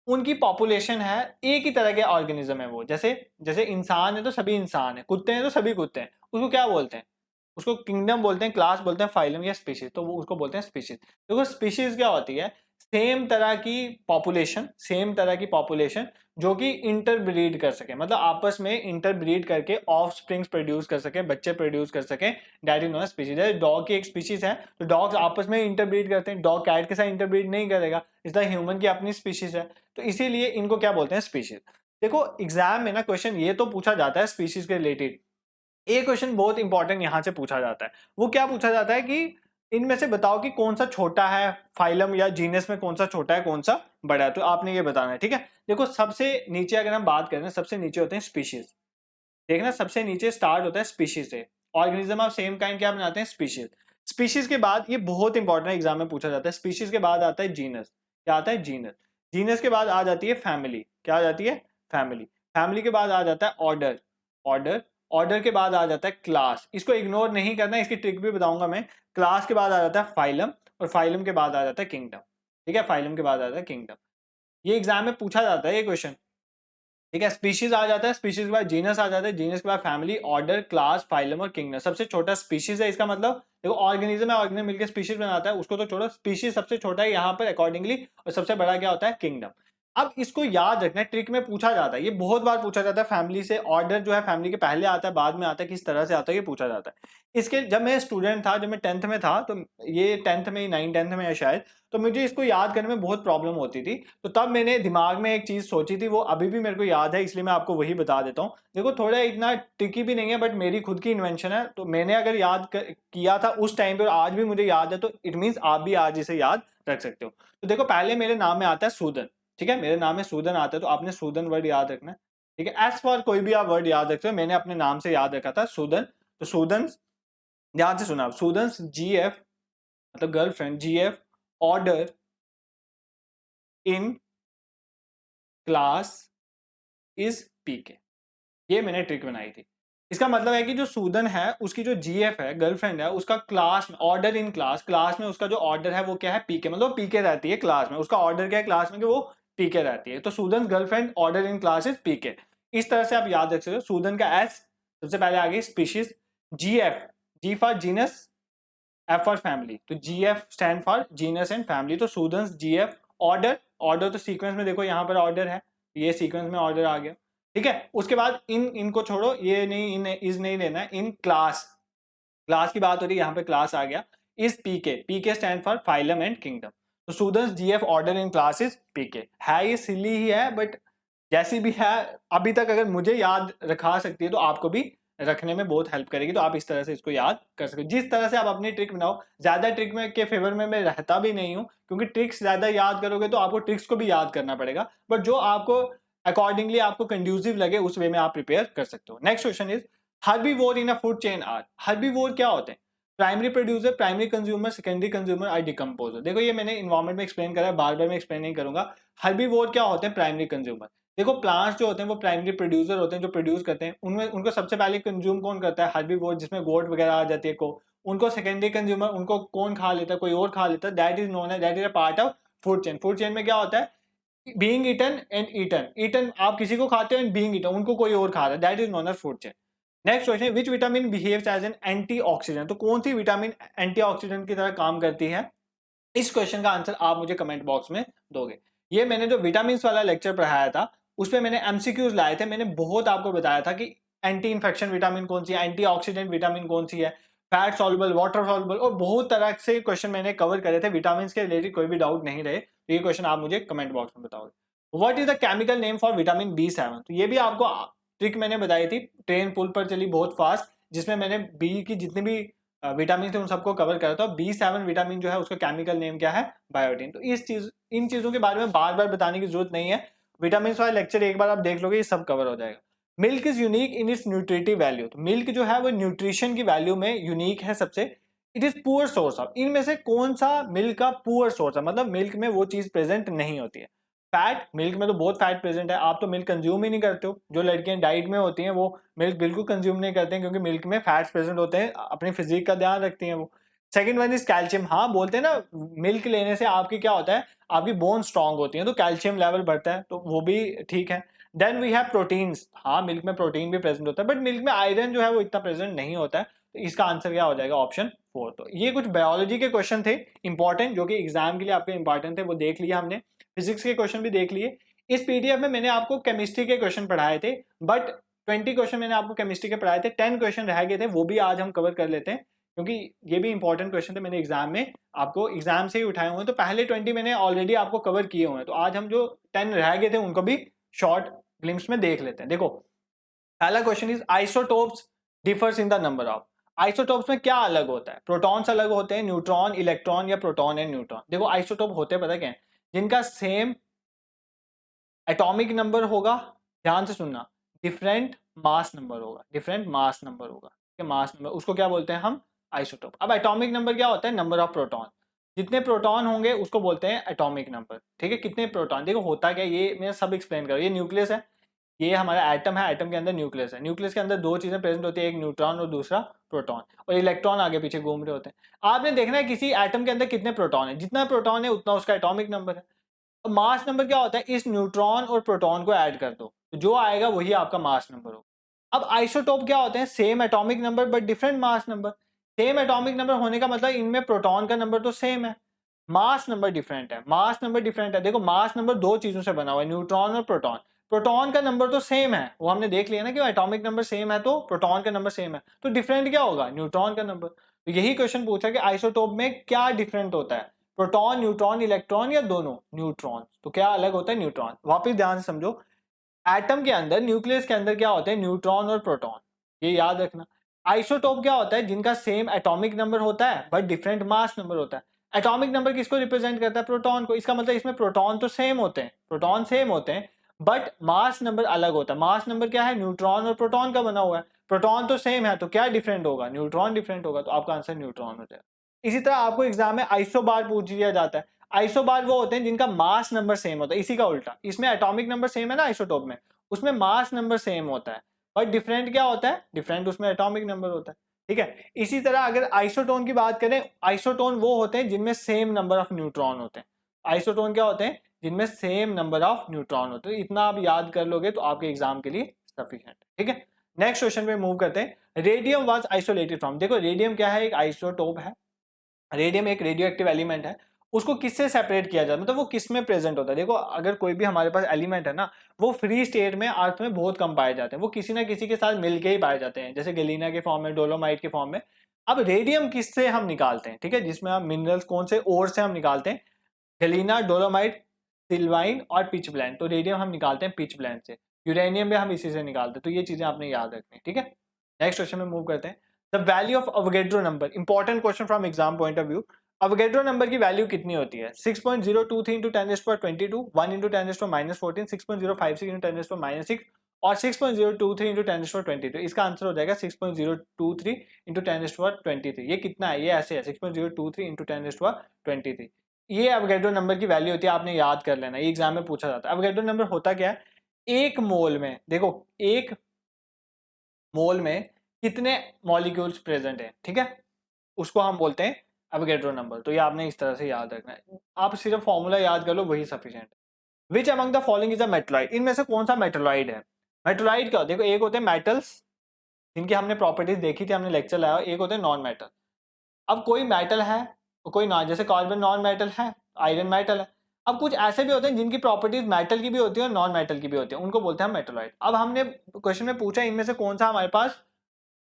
उनकी पॉपुलेशन है, एक ही तरह के ऑर्गेनिज्म है वो। जैसे जैसे इंसान है तो सभी इंसान है, कुत्ते हैं तो सभी कुत्ते हैं, उसको क्या बोलते हैं? उसको किंगडम बोलते हैं, क्लास बोलते हैं, फाइलम या स्पीशीज, तो वो उसको बोलते हैं स्पीशीज। देखो स्पीशीज क्या होती है? सेम तरह की पॉपुलेशन जो कि इंटरब्रीड कर सके, मतलब आपस में इंटरब्रीड करके ऑफ स्प्रिंग्स प्रोड्यूस कर सके, बच्चे प्रोड्यूस कर सके, that is not species. Dog की एक स्पीशीज है, तो डॉग्स आपस में इंटरब्रीड करते हैं, डॉग कैट के साथ इंटरब्रीड नहीं करेगा, इसलिए ह्यूमन की अपनी स्पीशीज है, तो इसीलिए इनको क्या बोलते हैं? स्पीशीज। देखो एग्जाम में ना क्वेश्चन ये तो पूछा जाता है स्पीशीज के रिलेटेड, एक क्वेश्चन बहुत इंपॉर्टेंट यहां से पूछा जाता है। वो क्या पूछा जाता है कि इनमें से बताओ कि कौन सा छोटा है, फाइलम या जीनस में कौन सा छोटा है, कौन सा बड़ा है, तो आपने ये बताना है, ठीक है। देखो सबसे नीचे अगर हम बात करें, सबसे नीचे होते हैं स्पीशीज, देखना सबसे नीचे स्टार्ट होता है स्पीशीज से। ऑर्गेनिज्म ऑफ सेम काइंड क्या बनाते हैं? स्पीशीज। स्पीशीज के बाद, ये बहुत इंपॉर्टेंट एग्जाम में पूछा जाता है, स्पीशीज के बाद आता है जीनस। क्या आता है? जीनस। जीनस के बाद आ जाती है फैमिली। क्या आ जाती है? फैमिली। फैमिली के बाद आ जाता है ऑर्डर। ऑर्डर। ऑर्डर के बाद आ जाता है क्लास। इसको इग्नोर नहीं करना, इसकी ट्रिक भी बताऊंगा मैं। क्लास के बाद आ जाता है फाइलम, और फाइलम के बाद आ जाता है किंगडम। ठीक है, फाइलम के बाद आ जाता है किंगडम। ये एग्जाम में पूछा जाता है ये क्वेश्चन, ठीक है। स्पीशीज आ जाता है, स्पीशीज के बाद जीनस आ जाता है, जीनस के बाद फैमिली, ऑर्डर, क्लास, फाइलम और किंगडम। सबसे छोटा स्पीशीज है, इसका मतलब देखो ऑर्गेनिज्म है, ऑर्गेनिज्म मिलकर स्पीशीज बनाता है, उसको तो छोड़ो, स्पीशीज सबसे छोटा है यहाँ पर अकॉर्डिंगली, और सबसे बड़ा क्या होता है? किंगडम। अब इसको याद रखना है, ट्रिक में पूछा जाता है, ये बहुत बार पूछा जाता है। फैमिली से ऑर्डर जो है फैमिली के पहले आता है, बाद में आता है, किस तरह से आता है ये पूछा जाता है। इसके जब मैं स्टूडेंट था, जब मैं 10th में था, तो ये 10th में, 9th 10th में है शायद, तो मुझे इसको याद करने में बहुत प्रॉब्लम होती थी। तो तब मैंने दिमाग में एक चीज सोची थी, वो अभी भी मेरे को याद है, इसलिए मैं आपको वही बता देता हूँ। देखो थोड़ा इतना ट्रिकी भी नहीं है, बट मेरी खुद की इन्वेंशन है, तो मैंने अगर किया था उस टाइम पे और आज भी मुझे याद है, तो इट मीन्स आप भी आज इसे याद रख सकते हो। तो देखो पहले मेरे नाम में आता है सूदन, ठीक है, मेरे नाम में सूदन आता है, तो आपने सूदन वर्ड याद रखना है, ठीक है। एज फॉर कोई भी आप वर्ड याद रखते हो, मैंने अपने नाम से याद रखा था सूदन। तो सूदन, ध्यान से सुना आप, सूदन GF मतलब girlfriend, GF order in class is PK। ये मैंने ट्रिक बनाई थी। इसका मतलब है कि जो सूदन है उसकी जो GF है, गर्लफ्रेंड है, उसका क्लास में ऑर्डर इन क्लास, क्लास में उसका जो ऑर्डर है वो क्या है? PK, मतलब PK रहती है क्लास में, उसका ऑर्डर क्या है क्लास में कि वो PK रहती है। तो Sudan girlfriend order in class is PK। इस तरह से आप याद रख सकते हो। सूदन का S सबसे पहले आ गई species, GF, G for genus, F for family, तो GF stand for genus and family. तो सूदन GF ऑर्डर, ऑर्डर तो सीक्वेंस में देखो यहाँ पर ऑर्डर है, ये सीक्वेंस में ऑर्डर आ गया, ठीक है। उसके बाद इनको छोड़ो, ये नहीं, इन इज नहीं लेना है, इन क्लास, क्लास की बात हो रही है, यहाँ पे क्लास आ गया, is PK, PK stand for phylum and kingdom. तो सूदन GF order in class is PK। है ये सिली ही है, बट जैसी भी है अभी तक अगर मुझे याद रखा सकती है, तो आपको भी रखने में बहुत हेल्प करेगी। तो आप इस तरह से इसको याद कर सकते हो, जिस तरह से आप अपनी ट्रिक बनाओ। ज्यादा ट्रिक में के फेवर में मैं रहता भी नहीं हूँ, क्योंकि ट्रिक्स ज्यादा याद करोगे तो आपको ट्रिक्स को भी याद करना पड़ेगा, बट जो आपको अकॉर्डिंगली आपको कंड्यूसिव लगे उस वे में आप प्रिपेयर कर सकते हो। Next question is herbivore in a food chain are. Herbivore क्या होते हैं? Primary producer, primary consumer, secondary consumer और डिकम्पोजर। देखो ये मैंने इन्वायरमेंट में एक्सप्लेन करा है, बार बार मैं एक्सप्लेन नहीं करूंगा। हर्बीवोर क्या होते हैं? Primary consumer. देखो प्लांट्स जो होते हैं वो प्राइमरी प्रोड्यूसर होते हैं, जो प्रोड्यूस करते हैं, उनमें उनको सबसे पहले कंज्यूम कौन करता है? हर्बीवोर, जिसमें गोट वगैरह आ जाती है को। उनको सेकेंडरी कंज्यूमर, उनको कौन खा लेता है? कोई और खा लेता है। दैट इज नोन है, that is a part of food chain. Food chain में क्या होता है? Being eaten and eaten. Eaten आप किसी को खाते हो, एंड बीइंग ईटन उनको कोई और खा रहा है। That is known as food chain. Next question, which vitamin behaves as an antioxidant? तो कौन सी विटामिन एंटीऑक्सीडेंट की तरह काम करती है? इस क्वेश्चन का आंसर आप मुझे कमेंट बॉक्स में दोगे। ये मैंने जो विटामिन वाला लेक्चर पढ़ाया था उसपे मैंने एमसीक्यूज लाए थे। मैंने बहुत आपको बताया था कि एंटी इंफेक्शन विटामिन कौन सी है, एंटीऑक्सीडेंट विटामिन कौन सी है, फैट सॉल्युबल, वाटर सॉल्युबल, और बहुत तरह से क्वेश्चन मैंने कवर करे थे विटामिन के रिलेटेड। कोई भी डाउट नहीं रहे तो ये क्वेश्चन आप मुझे कमेंट बॉक्स में बताओगे। What is the chemical name for vitamin B7? तो ये भी आपको ट्रिक मैंने बताई थी, ट्रेन पुल पर चली बहुत फास्ट, जिसमें मैंने बी की जितनी भी विटामिन थे उन सबको कवर करा था। B7 विटामिन जो है उसका केमिकल नेम क्या है? बायोटीन। तो इन चीजों के बारे में बार बार बताने की जरूरत नहीं है, विटामिन वाला लेक्चर एक बार आप देख लोगे ये सब कवर हो जाएगा। Milk is unique in its nutritive value. तो मिल्क जो है वो न्यूट्रिशन की वैल्यू में यूनिक है सबसे। It is poor source of, इनमें से कौन सा मिल्क का पुअर सोर्स है? मतलब मिल्क में वो चीज प्रेजेंट नहीं होती है। फैट, मिल्क में तो बहुत फैट प्रेजेंट है, आप तो मिल्क कंज्यूम ही नहीं करते हो। जो लड़कियां डाइट में होती हैं वो मिल्क बिल्कुल कंज्यूम नहीं करते हैं, क्योंकि मिल्क में फैट्स प्रेजेंट होते हैं, अपनी फिजिक का ध्यान रखती हैं वो। Second one is calcium. हाँ बोलते हैं ना, मिल्क लेने से आपकी क्या होता है? आपकी बोन स्ट्रांग होती है, तो कैल्शियम लेवल बढ़ता है, तो वो भी ठीक है। Then we have proteins. हाँ मिल्क में प्रोटीन भी प्रेजेंट होता है, बट मिल्क में आयरन जो है वो इतना प्रेजेंट नहीं होता है, तो इसका आंसर क्या हो जाएगा? ऑप्शन 4। तो ये कुछ बायोलॉजी के क्वेश्चन थे इंपॉर्टेंट, जो कि एग्जाम के लिए आपके इंपॉर्टेंट थे, वो देख लिया हमने। फिजिक्स के क्वेश्चन भी देख लिए। इस पीडीएफ में मैंने आपको केमिस्ट्री के क्वेश्चन पढ़ाए थे, बट 20 क्वेश्चन मैंने आपको केमिस्ट्री के पढ़ाए थे, 10 क्वेश्चन रह गए थे, वो भी आज हम कवर कर लेते हैं, क्योंकि ये भी इंपॉर्टेंट क्वेश्चन थे, मैंने एग्जाम में आपको एग्जाम से ही उठाए हुए हैं। तो पहले 20 मैंने ऑलरेडी आपको कवर किए हुए हैं, तो आज हम जो 10 रह गए थे उनको भी शॉर्ट ग्लिम्स में देख लेते हैं। देखो पहला question is isotopes differs in the number of. Isotopes में क्या अलग होता है? प्रोटॉन्स अलग होते हैं, न्यूट्रॉन, इलेक्ट्रॉन, या प्रोटॉन एंड न्यूट्रॉन। देखो आइसोटोप होते हैं पता क्या है? जिनका सेम एटॉमिक नंबर होगा, ध्यान से सुनना, डिफरेंट मास नंबर होगा, डिफरेंट मास नंबर होगा, ठीक है? मास नंबर, उसको क्या बोलते हैं हम? आइसोटोप। अब एटॉमिक नंबर क्या होता है? Number of proton. जितने प्रोटॉन होंगे उसको बोलते हैं एटॉमिक नंबर, ठीक है? कितने प्रोटॉन, देखो होता क्या, ये मैं सब एक्सप्लेन करूँ। ये न्यूक्लियस है, ये हमारा एटम है, एटम के अंदर न्यूक्लियस है, न्यूक्लियस के अंदर दो चीजें प्रेजेंट होती है, एक न्यूट्रॉन और दूसरा प्रोटॉन, और इलेक्ट्रॉन आगे पीछे घूम रहे होते हैं। आपने देखना है किसी एटम के अंदर कितने प्रोटॉन है, जितना प्रोटॉन है उतना उसका एटॉमिक नंबर है। तो मास नंबर क्या होता है? इस न्यूट्रॉन और प्रोटॉन को ऐड कर दो, तो जो आएगा वही आपका मास नंबर होगा। अब आइसोटोप क्या होते हैं? Same atomic number but different mass number. Same atomic number होने का मतलब इनमें प्रोटॉन का नंबर तो सेम है, मास नंबर डिफरेंट है। मास नंबर डिफरेंट है, देखो मास नंबर दो चीजों से बना हुआ है, न्यूट्रॉन और प्रोटॉन। प्रोटॉन का नंबर तो सेम है, वो हमने देख लिया ना कि एटॉमिक नंबर सेम है, तो प्रोटॉन का नंबर सेम है, तो डिफरेंट क्या होगा? न्यूट्रॉन का नंबर। तो यही क्वेश्चन पूछा कि आइसोटोप में क्या डिफरेंट होता है? प्रोटॉन, न्यूट्रॉन, इलेक्ट्रॉन, या दोनों? न्यूट्रॉन। तो क्या अलग होता है? न्यूट्रॉन। वापिस ध्यान से समझो, एटम के अंदर, न्यूक्लियस के अंदर क्या होते हैं? न्यूट्रॉन और प्रोटॉन, ये याद रखना। आइसोटोप क्या होता है? जिनका सेम एटॉमिक नंबर होता है बट डिफरेंट मास नंबर होता है। एटॉमिक नंबर किसको रिप्रेजेंट करता है? प्रोटॉन को। इसका मतलब इसमें प्रोटॉन तो सेम होते हैं, प्रोटॉन सेम होते हैं, बट मास नंबर अलग होता है। मास नंबर क्या है? न्यूट्रॉन और प्रोटॉन का बना हुआ है। प्रोटॉन तो सेम है, तो क्या डिफरेंट होगा? न्यूट्रॉन डिफरेंट होगा, तो आपका आंसर न्यूट्रॉन हो जाएगा। इसी तरह आपको एग्जाम में आइसोबार पूछ लिया जाता है। आइसोबार वो होते हैं जिनका मास नंबर सेम होता है, इसी का उल्टा। इसमें एटॉमिक नंबर सेम है ना आइसोटोप में, उसमें मास नंबर सेम होता है, और डिफरेंट क्या होता है? डिफरेंट उसमें एटॉमिक नंबर होता है, ठीक है? इसी तरह अगर आइसोटोन की बात करें, आइसोटोन वो होते हैं जिनमें सेम नंबर ऑफ न्यूट्रॉन होते हैं। आइसोटोन क्या होते हैं? जिनमें सेम नंबर ऑफ न्यूट्रॉन होते हैं। इतना आप याद कर लोगे तो आपके एग्जाम के लिए सफिशिएंट है, ठीक है? नेक्स्ट क्वेश्चन पे मूव करते हैं। Radium was isolated from. देखो रेडियम क्या है? एक आइसोटोप है। रेडियम एक रेडियो एक्टिव एलिमेंट है। उसको किससे सेपरेट किया जाता है, मतलब वो किस में प्रेजेंट होता है? देखो अगर कोई भी हमारे पास एलिमेंट है ना, वो फ्री स्टेट में अर्थ में बहुत कम पाए जाते हैं, वो किसी ना किसी के साथ मिलके ही पाए जाते हैं, जैसे गलीना के फॉर्म में, डोलोमाइट के फॉर्म में। अब रेडियम किससे हम निकालते हैं, ठीक है? जिसमें हम मिनरल्स कौन से ओर से हम निकालते हैं? गलीना, डोलोमाइट, सिल्वाइन और पिच ब्लेंड। तो रेडियम हम निकालते हैं पिच ब्लेंड से। यूरेनियम भी हम इसी से निकालते हैं, तो ये चीजें आपने याद रखनी है, ठीक है? नेक्स्ट क्वेश्चन में मूव करते हैं। The value of Avogadro number, important question from exam point of view. Avogadro number की वैल्यू कितनी होती है? 6.023 इंटू 10⁻22, 1 इंटू 10⁻14, 6.056 इंटू 10⁻6, और 6.023 इंटू 10⁻22। इसका आंसर हो जाएगा 6.023 इंटू 10⁻23। ये कितना है? ये ऐसे है 6.023 इंटू 10⁻23। ये एवोगेड्रो नंबर की वैल्यू होती है, आपने याद कर लेना, ये एग्जाम में पूछा जाता है। एवोगेड्रो नंबर होता क्या है? एक मोल में, देखो एक मोल में कितने मॉलिक्यूल्स प्रेजेंट है, ठीक है, उसको हम बोलते हैं एवोगैड्रो नंबर। तो ये आपने इस तरह से याद रखना है, आप सिर्फ फॉर्मूला याद कर लो वही सफिशिएंट है। Which among the following is a metalloid, इनमें से कौन सा मेटलॉइड है? मेटलॉइड का देखो, एक होते हैं मेटल्स जिनकी हमने प्रॉपर्टीज देखी थी, हमने लेक्चर लाया, एक होते हैं नॉन मेटल। अब कोई मेटल है कोई ना, जैसे कार्बन नॉन मेटल है, आयरन मेटल है। अब कुछ ऐसे भी होते हैं जिनकी प्रॉपर्टीज मेटल की भी होती है और नॉन मेटल की भी होती है, उनको बोलते हैं मेटलॉइड। अब हमने क्वेश्चन में पूछा इनमें से कौन सा हमारे पास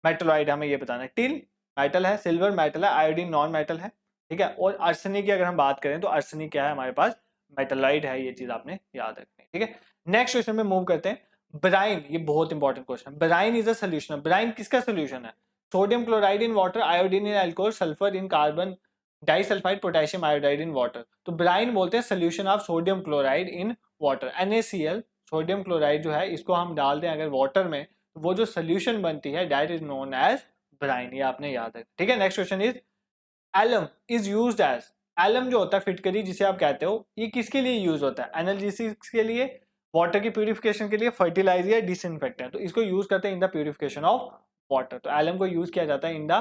मेटलॉइड, हमें ये बताना है। टिन मेटल है, सिल्वर मेटल है, आयोडीन नॉन मेटल है, ठीक है। और आर्सेनिक की अगर हम बात करें तो आर्सेनिक क्या है हमारे पास, मेटलॉइड है, ये चीज आपने याद रखनी है, ठीक है। नेक्स्ट क्वेश्चन में मूव करते हैं। ब्राइन, ये बहुत इंपॉर्टेंट क्वेश्चन है। Brine is a solution, brine किसका सोल्यूशन है? Sodium chloride in water, iodine in alcohol, sulphur in carbon disulphide, potassium iodide in water. तो ब्राइन बोलते हैं solution of sodium chloride in water, NaCl। Sodium chloride जो है इसको हम डाल दें अगर वाटर में, तो वो जो सोल्यूशन बनती है that is known as brine, ये आपने याद रखना, ठीक है। Next question is alum is used as, alum जो होता है फिटकरी जिसे आप कहते हो, ये किसके लिए यूज होता है? एनालिसिस के लिए, वाटर की प्यूरिफिकेशन के लिए, फर्टिलाइजर या डिसइंफेक्टेंट। तो इसको यूज करते हैं in the purification of water. तो एलम को यूज किया जाता है in the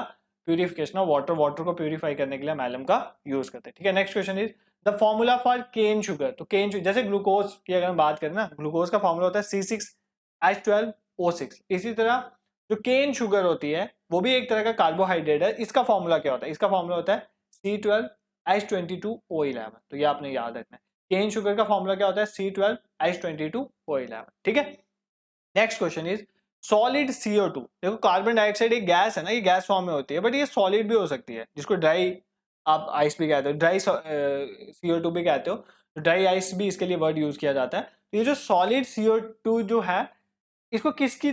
purification of water, water को प्यूरिफाई करने के लिए हम एलम का यूज करते हैं, ठीक है। Next question is the formula for cane sugar. तो केन, जैसे ग्लूकोज की अगर हम बात करें ना, ग्लूकोज का फॉर्मूला होता है C6H12O6। इसी तरह जो केन शुगर होती है वो भी एक तरह का कार्बोहाइड्रेट है, इसका फॉर्मूला क्या होता है? इसका फॉर्मूला होता है C12H22O11। तो ये आपने याद रखना है, केन शुगर का फॉर्मूला क्या होता है? C12H22O11, ठीक है। Next question is solid CO2। देखो कार्बन डाइऑक्साइड एक गैस है ना, ये गैस फॉर्म में होती है, बट ये सॉलिड भी हो सकती है, जिसको ड्राई आप आइस भी कहते हो, ड्राई CO2 भी कहते हो, ड्राई आइस भी इसके लिए वर्ड यूज किया जाता है। तो ये जो सॉलिड CO2 जो है इसको किसकी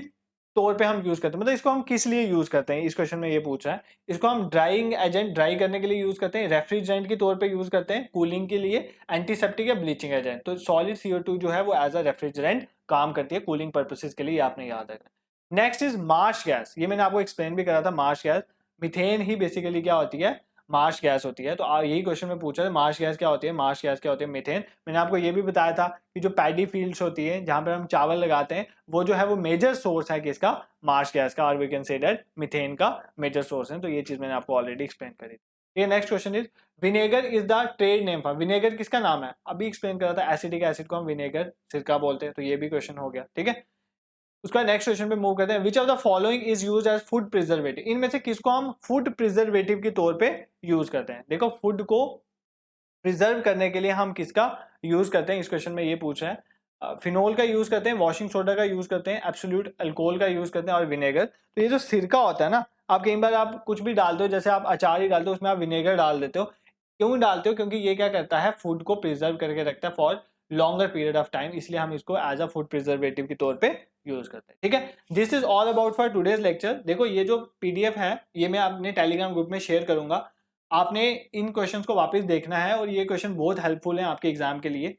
तौर पे हम यूज करते हैं, मतलब इसको हम किस लिए यूज करते हैं, इस क्वेश्चन में ये पूछ रहा है। इसको हम ड्राइंग एजेंट, ड्राई करने के लिए यूज करते हैं, रेफ्रिजरेंट के तौर पे यूज करते हैं, कूलिंग के लिए, एंटीसेप्टिक या ब्लीचिंग एजेंट। तो सॉलिड CO2 जो है वो एज अ रेफ्रिजरेंट काम करती है कूलिंग पर्पसेस के लिए, आपने याद रखना। नेक्स्ट इज मार्श गैस, ये मैंने आपको एक्सप्लेन भी करा था। मार्श गैस, मिथेन ही बेसिकली क्या होती है, मार्श गैस होती है। तो यही क्वेश्चन में पूछा है मार्श गैस क्या होती है, मार्श गैस क्या होती है, मिथेन। मैंने आपको ये भी बताया था कि जो पैडी फील्ड्स होती है जहां पर हम चावल लगाते हैं, वो जो है वो मेजर सोर्स है किसका, मार्श गैस का, और we can say that methane का मेजर सोर्स है। तो ये चीज मैंने आपको ऑलरेडी एक्सप्लेन करी थी। ये next question is vinegar is the trade name for, vinegar किसका नाम है? अभी एक्सप्लेन करा था, एसिडिक एसिड को हम विनेगर, सिरका बोलते हैं। तो ये भी क्वेश्चन हो गया, ठीक है। उसका नेक्स्ट क्वेश्चन पे मूव करते हैं। Which of the following is used as food preservative, इनमें से किसको हम फूड प्रिजर्वेटिव के तौर पे यूज करते हैं? देखो फूड को प्रिजर्व करने के लिए हम किसका यूज करते हैं, इस क्वेश्चन में ये पूछ रहा है। फिनोल का यूज करते हैं, वॉशिंग सोडा का यूज करते हैं, एब्सोल्यूट अल्कोहल का यूज करते हैं, और विनेगर। तो ये जो सिरका होता है ना, आप कई बार आप कुछ भी डालते हो, जैसे आप अचार ही डालते हो उसमें आप विनेगर डाल देते हो, क्यों डालते हो? क्योंकि ये क्या करता है, फूड को प्रिजर्व करके रखता है for longer period of time, इसलिए हम इसको एज अ फूड प्रिजर्वेटिव के तौर पे यूज करते हैं, ठीक है। This is all about for today's lecture. देखो ये जो PDF है ये मैं अपने टेलीग्राम ग्रुप में शेयर करूंगा, आपने इन क्वेश्चंस को वापस देखना है, और ये क्वेश्चन बहुत हेल्पफुल है आपके एग्जाम के लिए।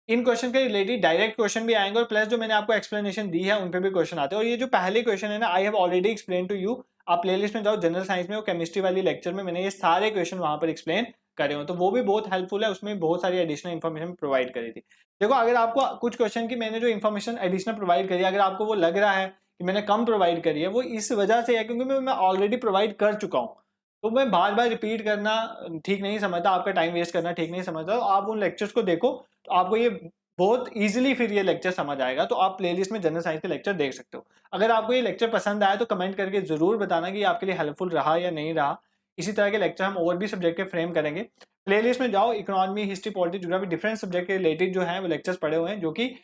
इन क्वेश्चन के रिलेटेड डायरेक्ट क्वेश्चन भी आएंगे, और प्लस जो मैंने आपको एक्सप्लेनेशन दी है उन पे भी क्वेश्चन आते हैं। और ये जो पहले क्वेश्चन है ना, I have already explain to you, आप प्लेलिस्ट में जाओ जनरल साइंस में, वो केमिस्ट्री वाली लेक्चर में मैंने ये सारे क्वेश्चन वहां पर एक्सप्लेन करे हो, तो वो भी बहुत हेल्पफुल है, उसमें बहुत सारी एडिशनल इन्फॉर्मेशन प्रोवाइड करी थी। देखो अगर आपको कुछ क्वेश्चन की मैंने जो इन्फॉर्मेशन एडिशनल प्रोवाइड करी, अगर आपको वो लग रहा है कि मैंने कम प्रोवाइड करी है, वो इस वजह से है क्योंकि मैं ऑलरेडी प्रोवाइड कर चुका हूँ। तो मैं बार बार रिपीट करना ठीक नहीं समझता, आपका टाइम वेस्ट करना ठीक नहीं समझता। तो आप उन लेक्चर्स को देखो, तो आपको ये बहुत इजीली फिर ये लेक्चर समझ आएगा। तो आप प्लेलिस्ट में जनरल साइंस के लेक्चर देख सकते हो। अगर आपको ये लेक्चर पसंद आया तो कमेंट करके जरूर बताना कि आपके लिए हेल्पफुल रहा या नहीं रहा। इसी तरह के लेक्चर हम और भी सब्जेक्ट के फ्रेम करेंगे। प्लेलिस्ट में जाओ, economy, history, politics, geography, different subject के रिलेटेड जो है वो लेक्चर्स पड़े हुए हैं, जो कि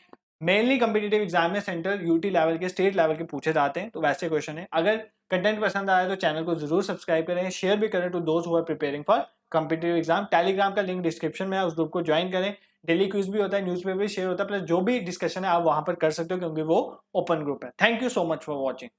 मेनली कम्पिटेटिव एग्जाम में सेंट्रल, UT लेवल के, स्टेट लेवल के पूछे जाते हैं। तो वैसे क्वेश्चन है। अगर कंटेंट पसंद आया तो चैनल को जरूर सब्सक्राइब करें, शेयर भी करें टू दोस्त who are preparing for competitive exam. Telegram का लिंक डिस्क्रिप्शन में है, उस ग्रुप को ज्वाइन करें। डेली क्विज भी होता है, न्यूज़पेपर भी शेयर होता है, प्लस जो भी डिस्कशन है आप वहां पर कर सकते हो, क्योंकि वो ओपन ग्रुप है। Thank you so much for watching.